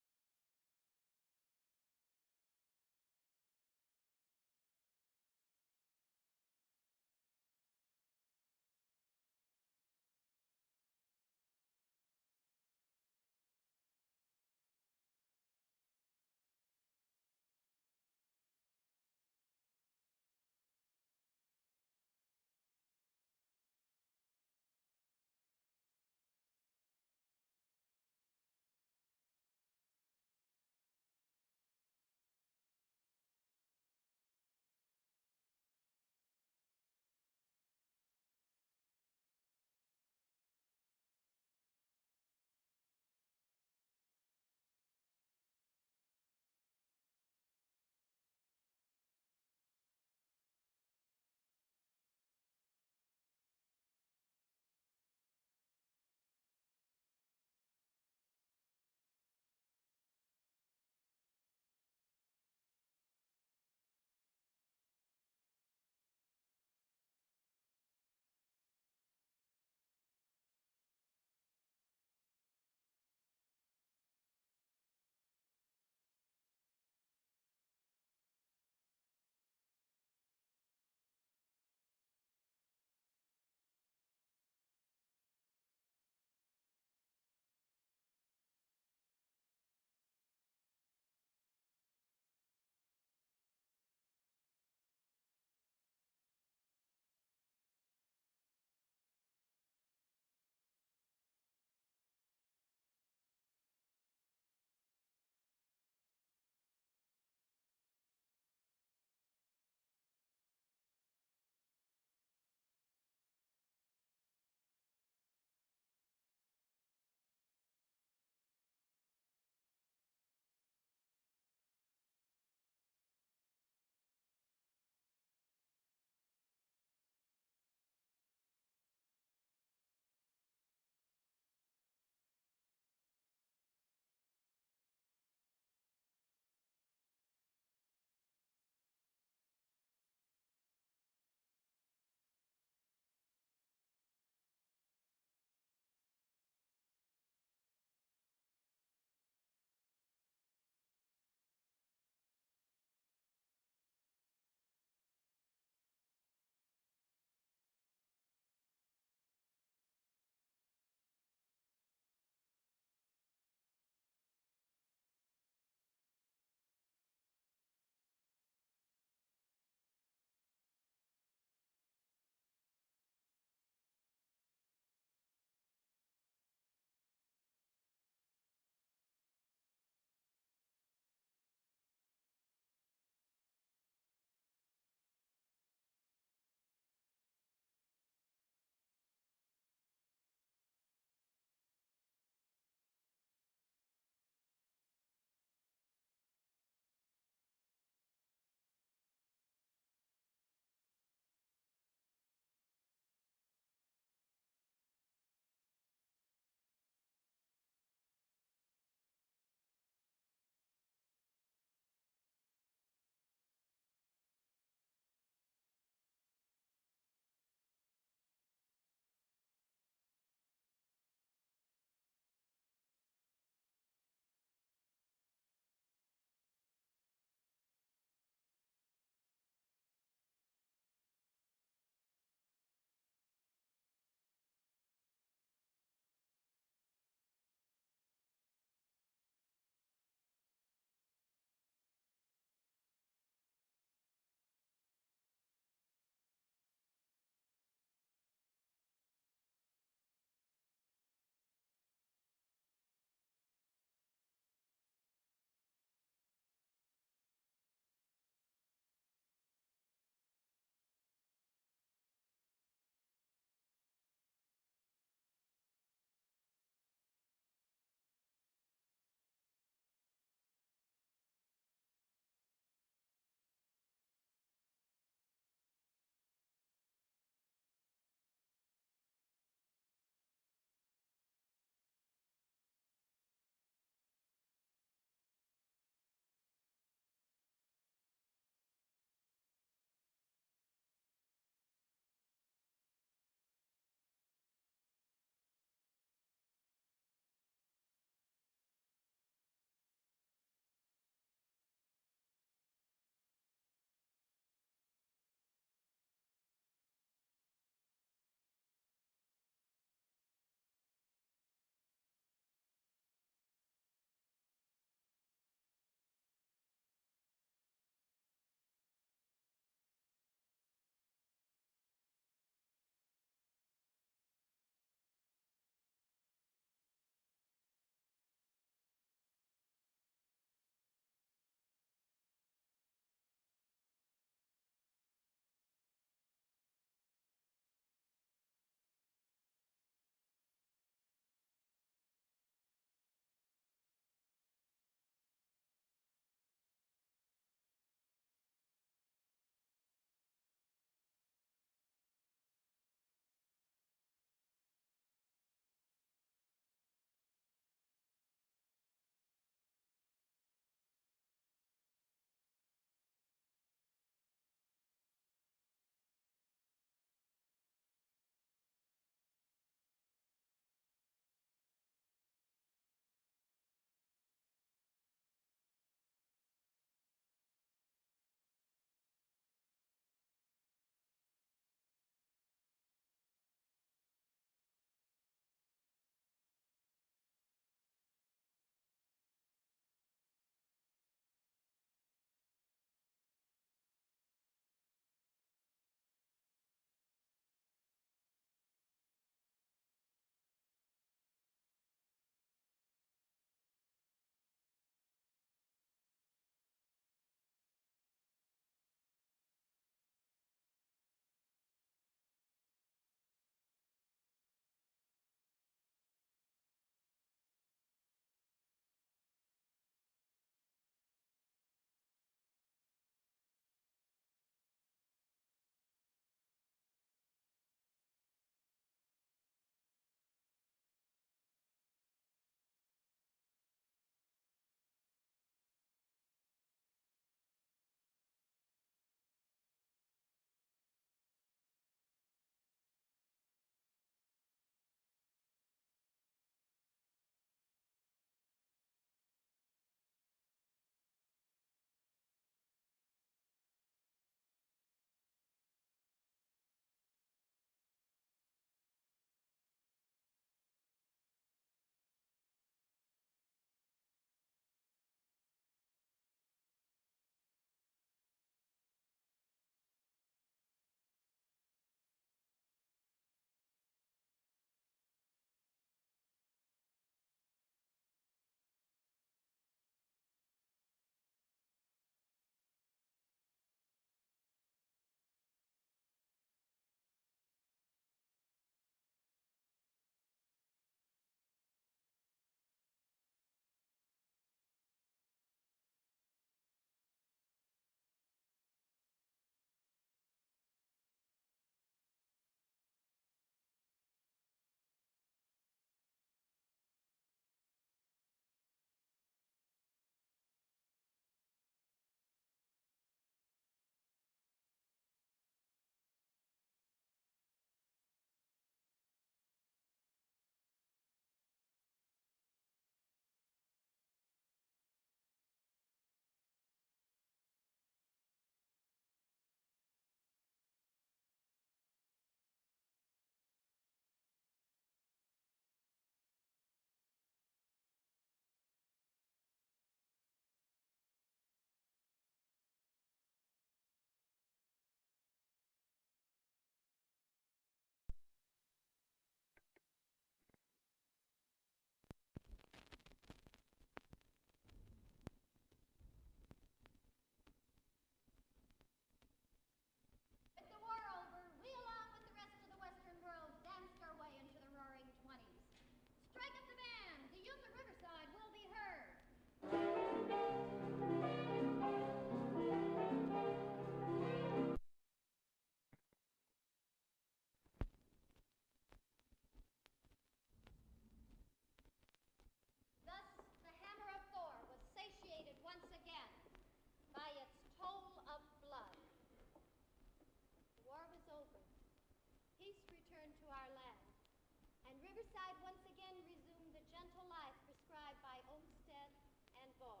Riverside once again resumed the gentle life prescribed by Olmsted and Ball.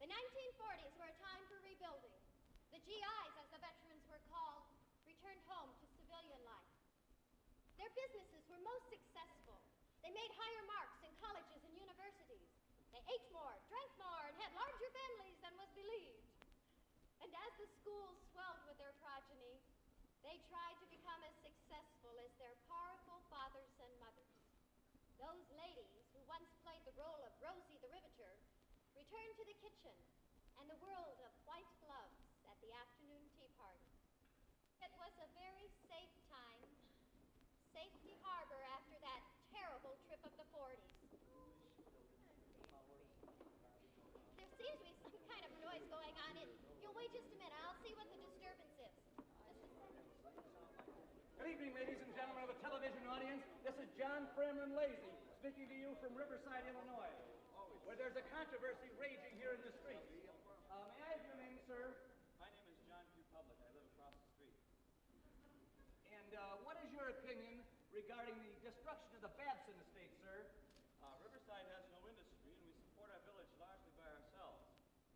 The 1940s were a time for rebuilding. The GIs, as the veterans were called, returned home to civilian life. Their businesses were most successful. They made higher marks in colleges and universities. They ate more, drank more, and had larger families than was believed. And as the schools swelled with their progeny, they tried to become as successful as their powerful fathers and mothers. Those ladies who once played the role of Rosie the Riveter returned to the kitchen and the world of white gloves at the afternoon tea party. It was a very safe time, Safety Harbor after that terrible trip of the 40s. There seems to be some kind of noise going on. You'll wait just a minute. I'll see what the disturbance is. Good evening, ladies and gentlemen of the television audience. This is John Fremlin Lazy speaking to you from Riverside, Illinois, where there's a controversy raging here in the street. May I have your name, sir? My name is John Q. Public. I live across the street. And what is your opinion regarding the destruction of the Babson estate, sir? Riverside has no industry, and we support our village largely by ourselves.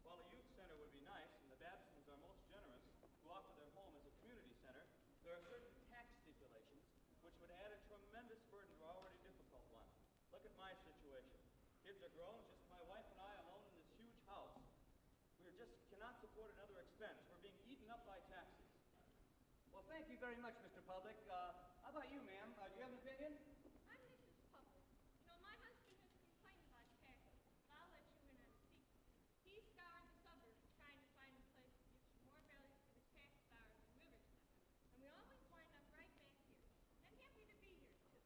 While a youth center would be nice, and the Babsons are most generous to offer their home as a community center, there are certain tax stipulations which would add a tremendous burden to our already difficult one. Look at my situation. Kids are grown, just my wife and I alone in this huge house. We just cannot support another expense. We're being eaten up by taxes. Well, thank you very much, Mr. Public. How about you, ma'am? Do you have an opinion? I'm Mrs. Public. You know, my husband has complained about taxes, but I'll let you in on a secret. He scoured the suburbs trying to find a place that gives more value for the tax dollars than Riverside. And we always wind up right back here. And happy to be here, too.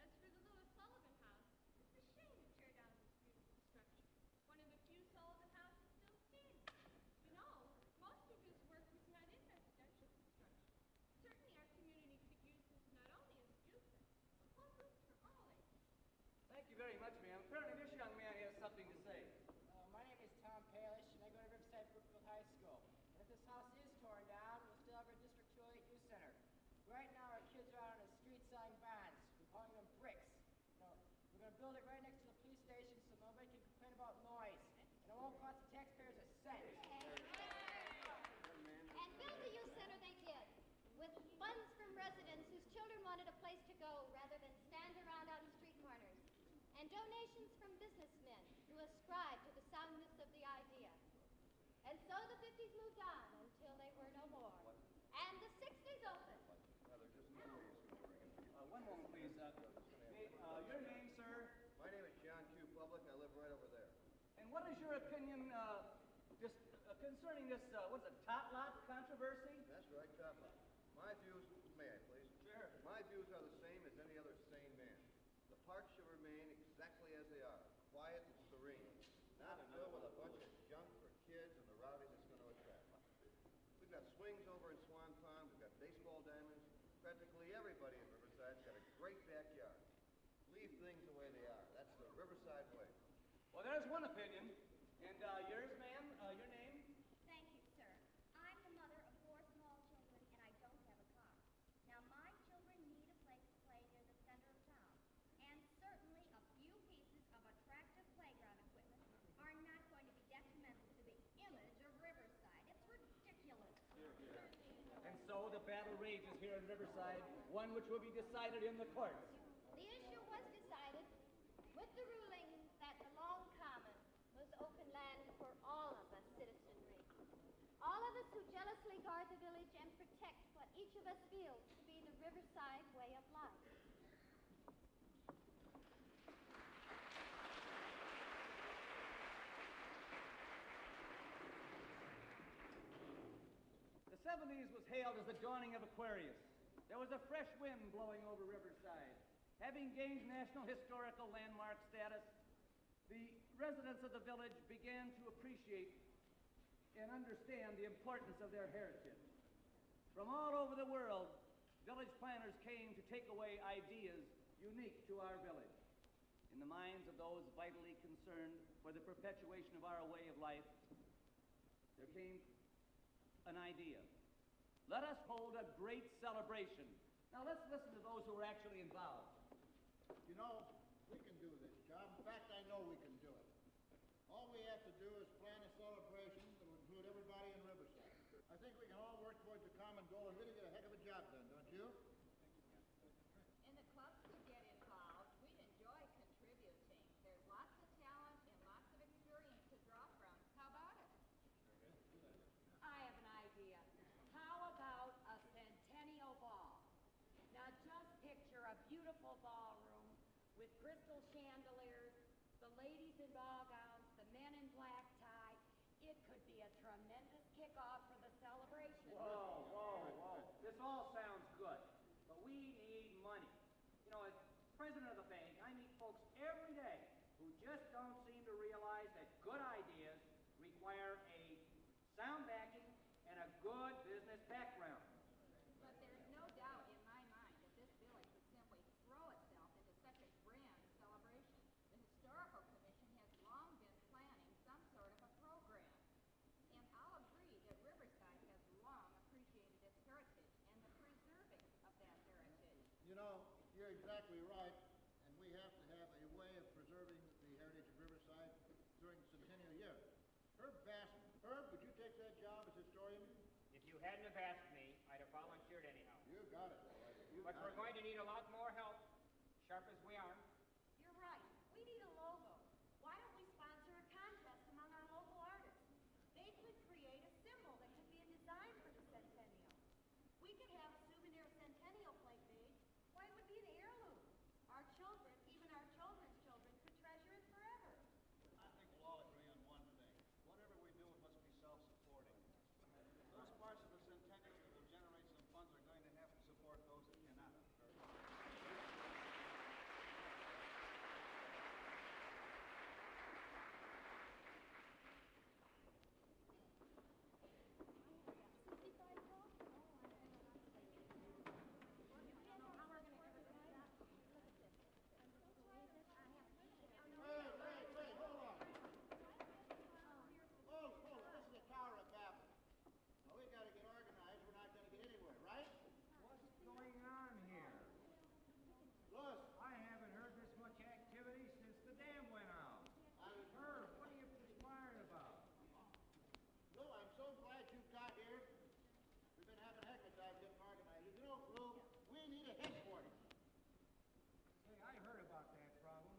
As for the little Sullivan house, it's a shame to tear down this beautiful structure. One of the few Sullivan houses still standing. You know, most of his work was not in residential construction. Certainly our community could use this not only as a youth center, but homes for all ages. Thank you very much, ma'am. Apparently this young man has something to say. My name is Tom Palish, and I go to Riverside Brookfield High School. And if this house is torn down, we'll still have our District 208 Youth Center. Right now, our kids are out on the street selling bonds. We're calling them bricks. You know, we're going to build it right next to the police station so nobody can complain about noise. And it won't cost the taxpayers a cent. And build the youth center they did, with funds from residents whose children wanted a place to go rather than stand around on street corners, and donations from businessmen who ascribed to the soundness of the idea. And so the 50s moved on until they were no more. And the 60s opened. One moment, please. Your name, sir? My name is John Q. Public. I live right over there. And what is your opinion concerning this, what's it, tot lot controversy? That's right, top lot. My views, may I please? Sure. My views are the same as any other sane man. The parks should remain exactly as they are, quiet and serene, not filled with a bunch of junk for kids and the rowdies it's going to attract. We've got swings over in Swan Pond, we've got baseball diamonds. Practically everybody in Riverside's got a great backyard. Leave things the way they are. That's the Riverside way. Well, there's one opinion. And yours, ma'am? Your name? Thank you, sir. I'm the mother of 4 small children, and I don't have a car. Now, my children need a place to play near the center of town, and certainly a few pieces of attractive playground equipment are not going to be detrimental to the image of Riverside. It's ridiculous. And so the battle rages here in Riverside, one which will be decided in the courts. The issue was decided with the ruling that the Long Common was open land for all of us citizenry. All of us who jealously guard the village and protect what each of us feels to be the Riverside way of life. The 70s was hailed as the dawning of Aquarius. There was a fresh wind blowing over Riverside. Having gained National Historical Landmark status, the residents of the village began to appreciate and understand the importance of their heritage. From all over the world, village planners came to take away ideas unique to our village. In the minds of those vitally concerned for the perpetuation of our way of life, there came an idea. Let us hold a great celebration. Now let's listen to those who were actually involved. You know, we can do this job. In fact, I know we can do it. All we have to do is plan a celebration that will include everybody in Riverside. I think we can all work towards a common goal and really get a heck of a job done, don't you? And the clubs could get involved. We'd enjoy contributing. There's lots of talent and lots of experience to draw from. How about it? I have an idea. How about a Centennial ball? Now just picture a beautiful ballroom with crystal chandeliers, the ladies in ball gowns, the men in black tie. It could be a tremendous kickoff for the celebration. Whoa, whoa, whoa. This all sounds good, but we need money. You know, as president of the bank, I meet folks every day who just don't seem to realize that good ideas require a sound backing and a good business background. But there's no doubt in my mind that this village would simply throw itself into such a grand celebration. The Historical Commission has long been planning some sort of a program. And I'll agree that Riverside has long appreciated its heritage and the preserving of that heritage. You know, you're exactly right, and we have to have a way of preserving the heritage of Riverside during the Centennial year. Herb Bassman. Herb, would you take that job as historian? If you hadn't have asked me, I'd have volunteered anyhow. You got it. But we're going to need a lot more help, sharp as we are. You're right. We need a logo. Why don't we sponsor a contest among our local artists? They could create a symbol that could be a design for the Centennial. We could have a souvenir Centennial plate made. Why, it would be an heirloom. Our children, even our children's children, could treasure it forever. I think we'll all agree on one thing. Whatever we do, it must be self-supporting. Those parts of the Centennial that will generate some funds are going to have to support those that cannot. Hey, hold on. Hold it. This is the Tower of Babel. Now, we got to get organized. We're not going to get anywhere, right? What's going on here? Louis, I haven't heard this much activity since the dam went out. Herb, what are you perspiring about? Lou, I'm so glad you got here. We've been having a heck of a time getting organized. You know, Lou, we need a headquarters. Hey, I heard about that problem.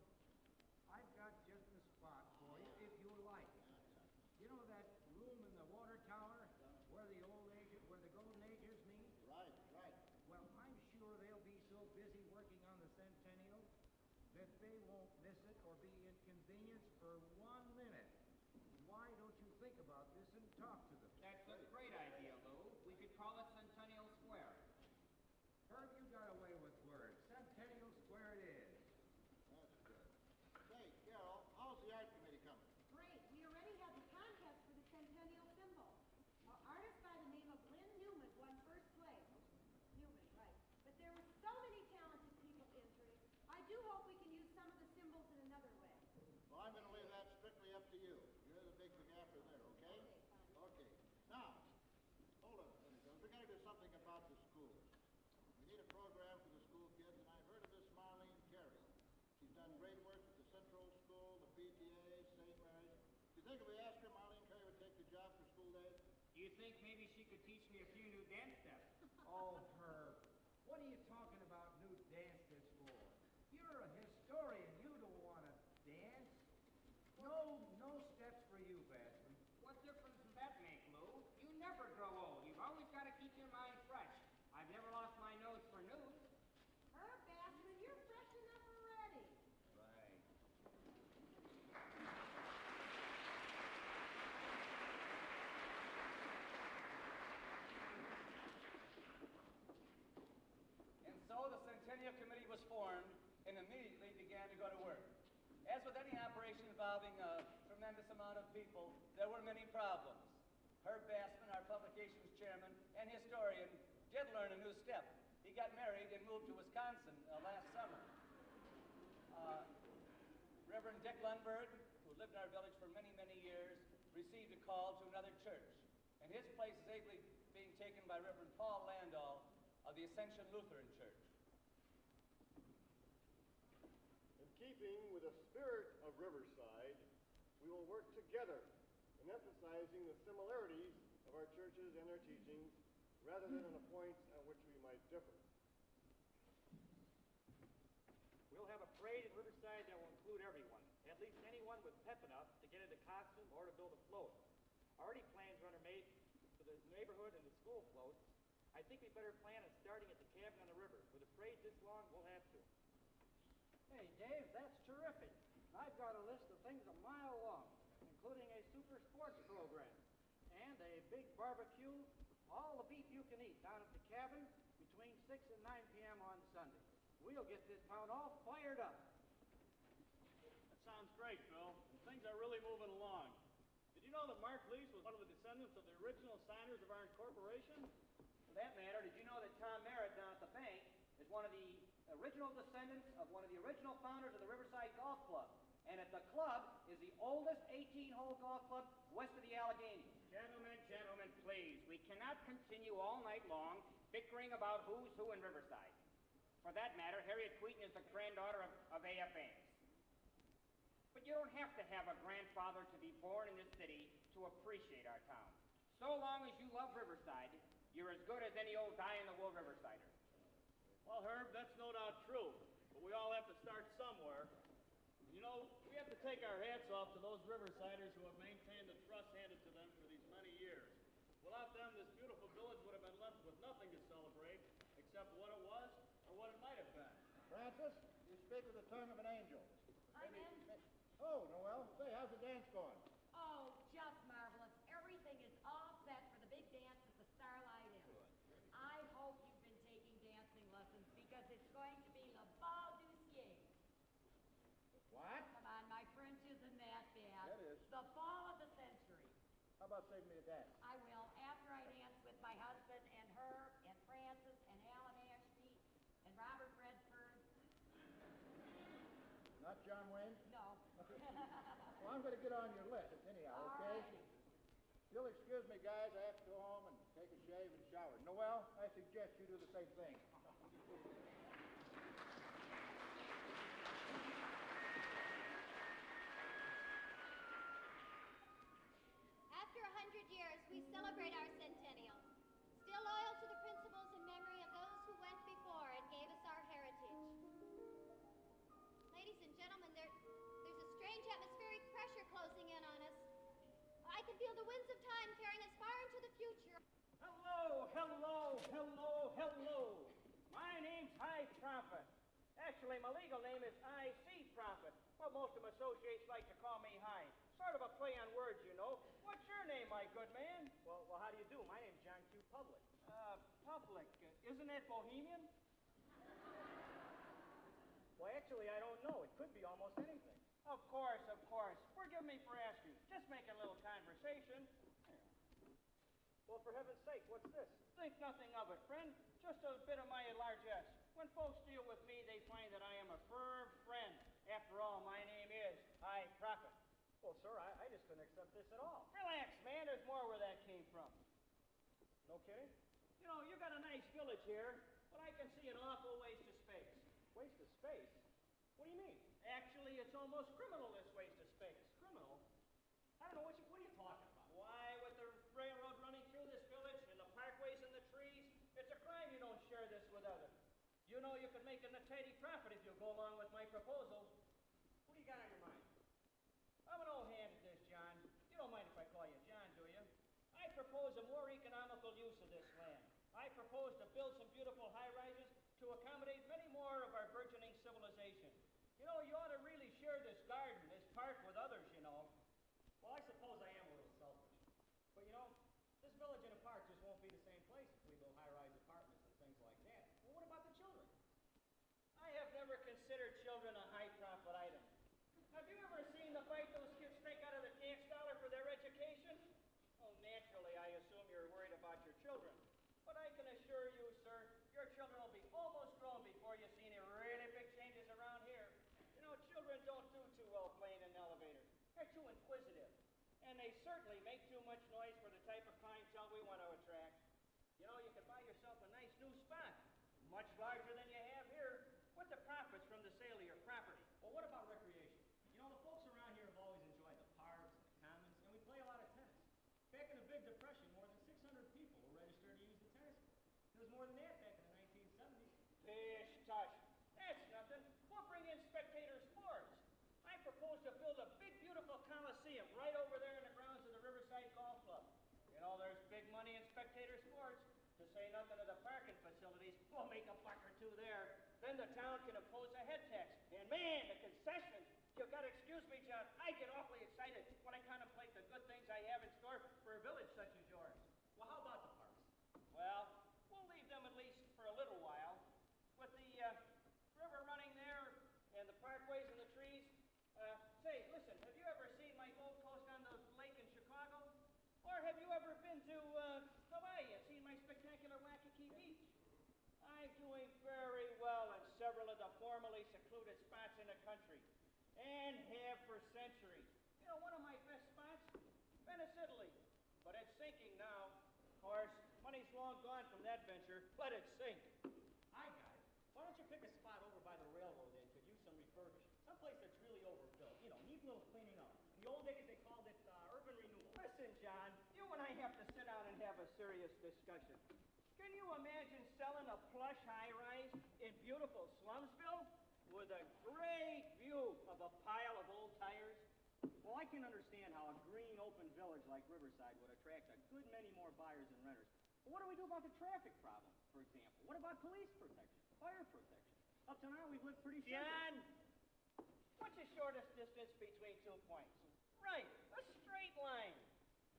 I've got just the spot for you if you like it. You know that room in the water tower where the golden ages meet? Right. Well, I'm sure they'll be so busy working on the Centennial that they won't miss it or be inconvenienced for 1 minute. Why don't you think about this and talk to them? That's a great idea, Lou. We could call it Centennial Square. Herb, you got away with words. Centennial Square it is. That's good. Say, Carol, how's the art committee coming? Great. We already have the contest for the Centennial symbol. An artist by the name of Lynn Newman won first place. Newman, right. But there were so many talented people entering. I do hope we can use some of the symbols in another way. Well, I'm going to leave that strictly up to you. You're the big gaffer there, okay? Okay. Now, hold on. We got to do something about the schools. We need a program for the school kids, and I've heard of this Marlene Carey. She's done great work at the Central School, the PTA, St. Mary's. Do you think if we asked her, Marlene Carey would take the job for school days? Do you think maybe she could teach me a few new dance steps? Oh, Herb, what are you talking about new dances for? You're a historian. You don't want to dance. No steps for you, Bassman. What difference does that make, Lou? You never grow old. You've always got to keep your mind fresh. I've never lost my nose for news. Herb Bassman, you're fresh enough already. Right. And so the Centennial Committee was formed and immediately began to go to work. As with any operation involving a tremendous amount of people, there were many problems. Herb Bassman, our publications chairman and historian, did learn a new step. He got married and moved to Wisconsin last summer. Reverend Dick Lundberg, who lived in our village for many, many years, received a call to another church. And his place is ably being taken by Reverend Paul Landau of the Ascension Lutheran Church. keeping with the spirit of Riverside, we will work together in emphasizing the similarities of our churches and their teachings rather than on the points on which we might differ. We'll have a parade in Riverside that will include everyone, at least anyone with pep enough to get into costume or to build a float. Already plans are made for the neighborhood and the school floats. I think we better plan on starting at the cabin on the river. With a parade this long, we'll have to. Hey, Dave, that's terrific. I've got a list of things a mile long, including a super sports program and a big barbecue, all the beef you can eat down at the cabin between 6 and 9 p.m. on Sunday. We'll get this town all fired up. That sounds great, Phil. And things are really moving along. Did you know that Mark Lease was one of the descendants of the original signers of our incorporation? For that matter, did you know that Tom Merritt down at the bank is one of the original descendants of one of the original founders of the Riverside Golf Club? And at the club is the oldest 18-hole golf club west of the Alleghenies. Gentlemen, please. We cannot continue all night long bickering about who's who in Riverside. For that matter, Harriet Queaton is the granddaughter of A.F. Ames. But you don't have to have a grandfather to be born in this city to appreciate our town. So long as you love Riverside, you're as good as any old die-in-the-wool Riversider. Well, Herb, that's no doubt true. But we all have to start somewhere. You know, we have to take our hats off to those Riversiders who have maintained the trust handed to them for these many years. Without them, this beautiful village would have been left with nothing to celebrate except what it was or what it might have been. Francis, you speak with the tongue of an angel. I'm in. Oh, Noel, say, how's the dance going? Oh, just marvelous. Everything is all set for the big dance at the Starlight Inn. I hope you've been taking dancing lessons because it's going to be Le Bal du Ciel. What? Come on, my French isn't that bad. That is. The fall of the century. How about saving me a dance? I will, after I dance with my husband and Herb and Francis and Alan Ashby and Robert Redford. Not John Wayne? No. Well, I'm going to get on your list anyhow, okay? Alrighty. You'll excuse me, guys. I have to go home and take a shave and shower. Noel, I suggest you do the same thing. After 100 years, we celebrate our centennial, still loyal to the principles and memory of those who went before and gave us our heritage. Ladies and gentlemen, there's a strange atmospheric pressure closing in on us. I can feel the winds of time carrying us far into the future. Hello. My name's High Prophet. Actually, my legal name is I.C. Prophet, but most of my associates like to call me High. Sort of a play on words, you know. What's your name, my good man? Well, how do you do? My name's John Q. Public. Public. Isn't that Bohemian? Well, actually, I don't know. It could be almost anything. Of course. Forgive me for asking. Just making a little conversation. Well, for heaven's sake, what's this? Think nothing of it, friend. Just a bit of my largesse. When folks deal with me, they find that I am a firm friend. After all, my name is High Prophet. Well, sir, I just couldn't accept this at all. Relax, man. There's more where that came from. No kidding? You know, you got a nice village here, but I can see an awful waste of space. Waste of space? What do you mean? Actually, it's almost criminal, this waste of space. Criminal? I don't know what are you talking about? Why, with the railroad running through this village and the parkways and the trees, it's a crime you don't share this with others. You know you could make a tidy profit if you go along with my proposal. What do you got on your mind? I'm an old hand at this, John. You don't mind if I call you John, do you? I propose a more economical use of this land. I propose to build some beautiful high-rises to accommodate many more of our burgeoning civilization. You know, you ought to really share this garden, this park with others, you know. Well, I suppose I am a little selfish. But, you know, this village and a park just won't be the same place if we build high-rise apartments and things like that. Well, what about the children? I have never considered children a high-profit item. Have you ever seen the fight those kids take out of the tax dollar for their education? Oh, naturally, I assume you're worried about your children. But I can assure you, sir, your children will be almost grown before you see any really big changes around here. You know, children don't do too well playing in elevators. They're too inquisitive. And they certainly make too much noise for the type of clientele we want to attract. You know, you could buy yourself a nice new spot, much larger than you have here, with the profits from the sale of your property. Well, what about more than that back in the 1970s. Pish, tush. That's nothing. We'll bring in spectator sports. I propose to build a big, beautiful coliseum right over there in the grounds of the Riverside Golf Club. You know, there's big money in spectator sports. To say nothing of the parking facilities, we'll make a buck or two there. Then the town can impose a head tax. And man, the concessions. You gotta excuse me, John. I get awfully excited when I contemplate the good things I have in store for a village such as yours. Well, how about the parks? Well, we'll leave them at least for a little while. With the river running there and the parkways and the trees. Say, listen, have you ever seen my old post on the lake in Chicago? Or have you ever been to Hawaii and seen my spectacular Waikiki Beach? I'm doing very well in several of the formerly secluded spots in the country, and have for centuries. You know, one of my best spots? Venice, Italy. But it's sinking now. Of course, money's long gone from that venture. Let it sink. I got it. Why don't you pick a spot over by the railroad that could use some refurbishment? Someplace that's really overbuilt. You know, needs a little cleaning up. In the old days, they called it urban renewal. Listen, John, you and I have to sit down and have a serious discussion. Can you imagine selling a plush high-rise in beautiful Slumsville with a great view of a pile of old tires? Well, I can understand how a green, open village like Riverside would attract a good many more buyers and renters. But what do we do about the traffic problem, for example? What about police protection, fire protection? Up to now, we've lived pretty simple. John, what's the shortest distance between 2 points? Right, a straight line.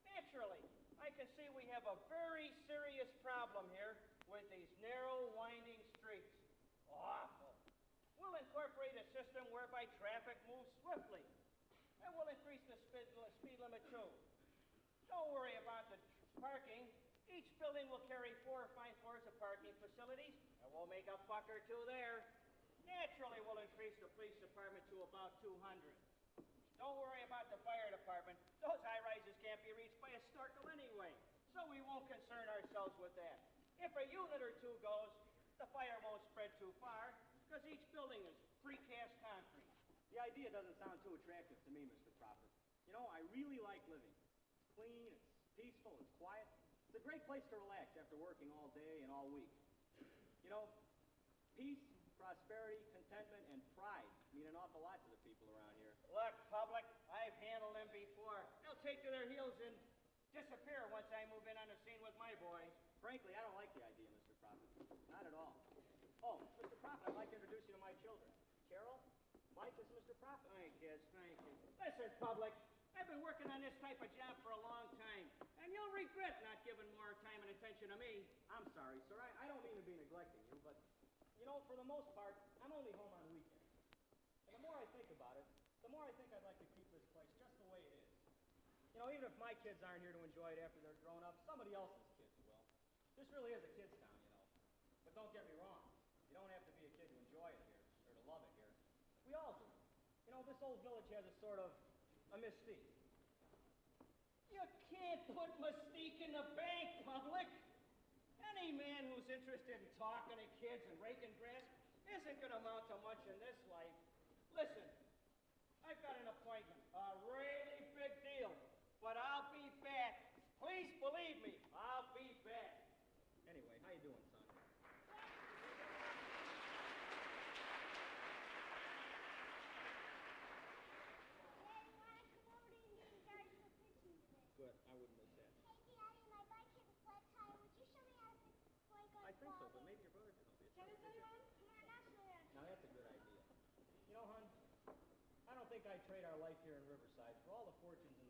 Naturally, I can see we have a very serious problem here with these narrow, winding streets. Awful. We'll incorporate a system whereby traffic moves swiftly. And we'll increase the speed limit too. Don't worry about the parking. Each building will carry 4 or 5 floors of parking facilities, and we'll make a buck or two there. Naturally, we'll increase the police department to about 200. Don't worry about the fire department. Those high-rises can't be reached by a snorkel anyway, so we won't concern ourselves with that. If a unit or two goes, the fire won't spread too far, because each building is precast concrete. The idea doesn't sound too attractive to me, Mr. Prophet. You know, I really like living. It's clean, it's peaceful, it's quiet. It's a great place to relax after working all day and all week. You know, peace, prosperity, contentment, and pride mean an awful lot to the people around here. Look, public, I've handled them before. They'll take to their heels and disappear once I move in on the scene with my boys. Frankly, I don't like the idea, Mr. Prophet. Not at all. Oh, Mr. Prophet, I'd like to introduce you to my children. Carol, Mike, this is Mr. Prophet. Thank you, thank you. Listen, public, I've been working on this type of job for a long time, and you'll regret not giving more time and attention to me. I'm sorry, sir. I don't mean to be neglecting you, but, you know, for the most part, I'm only home on weekends. And the more I think about it, the more I think I'd like to keep this place just the way it is. You know, even if my kids aren't here to enjoy it after they're grown up, somebody else's kids will. This really is a kid's town, you know. But don't get me wrong. You don't have to be a kid to enjoy it here, or to love it here. We all do. You know, this old village has a sort of a mystique. You can't put mystique in the bank, public. Any man who's interested in talking to kids and raking grass isn't going to amount to much in this life. Listen, I've got an appointment, a really big deal, but I'll be back. Please believe me, I'll be back. Anyway, how you doing, son? Good, I wouldn't miss that. Hey, Daddy, my bike hit a flat tire. Would you show me how to fix it before I go I think so, but maybe your brother can help you. Can I tell you, Mom? Come on, I'll show you. Now, that's a good idea. You know, hon, I don't think I'd trade our life here in Riverside for all the fortunes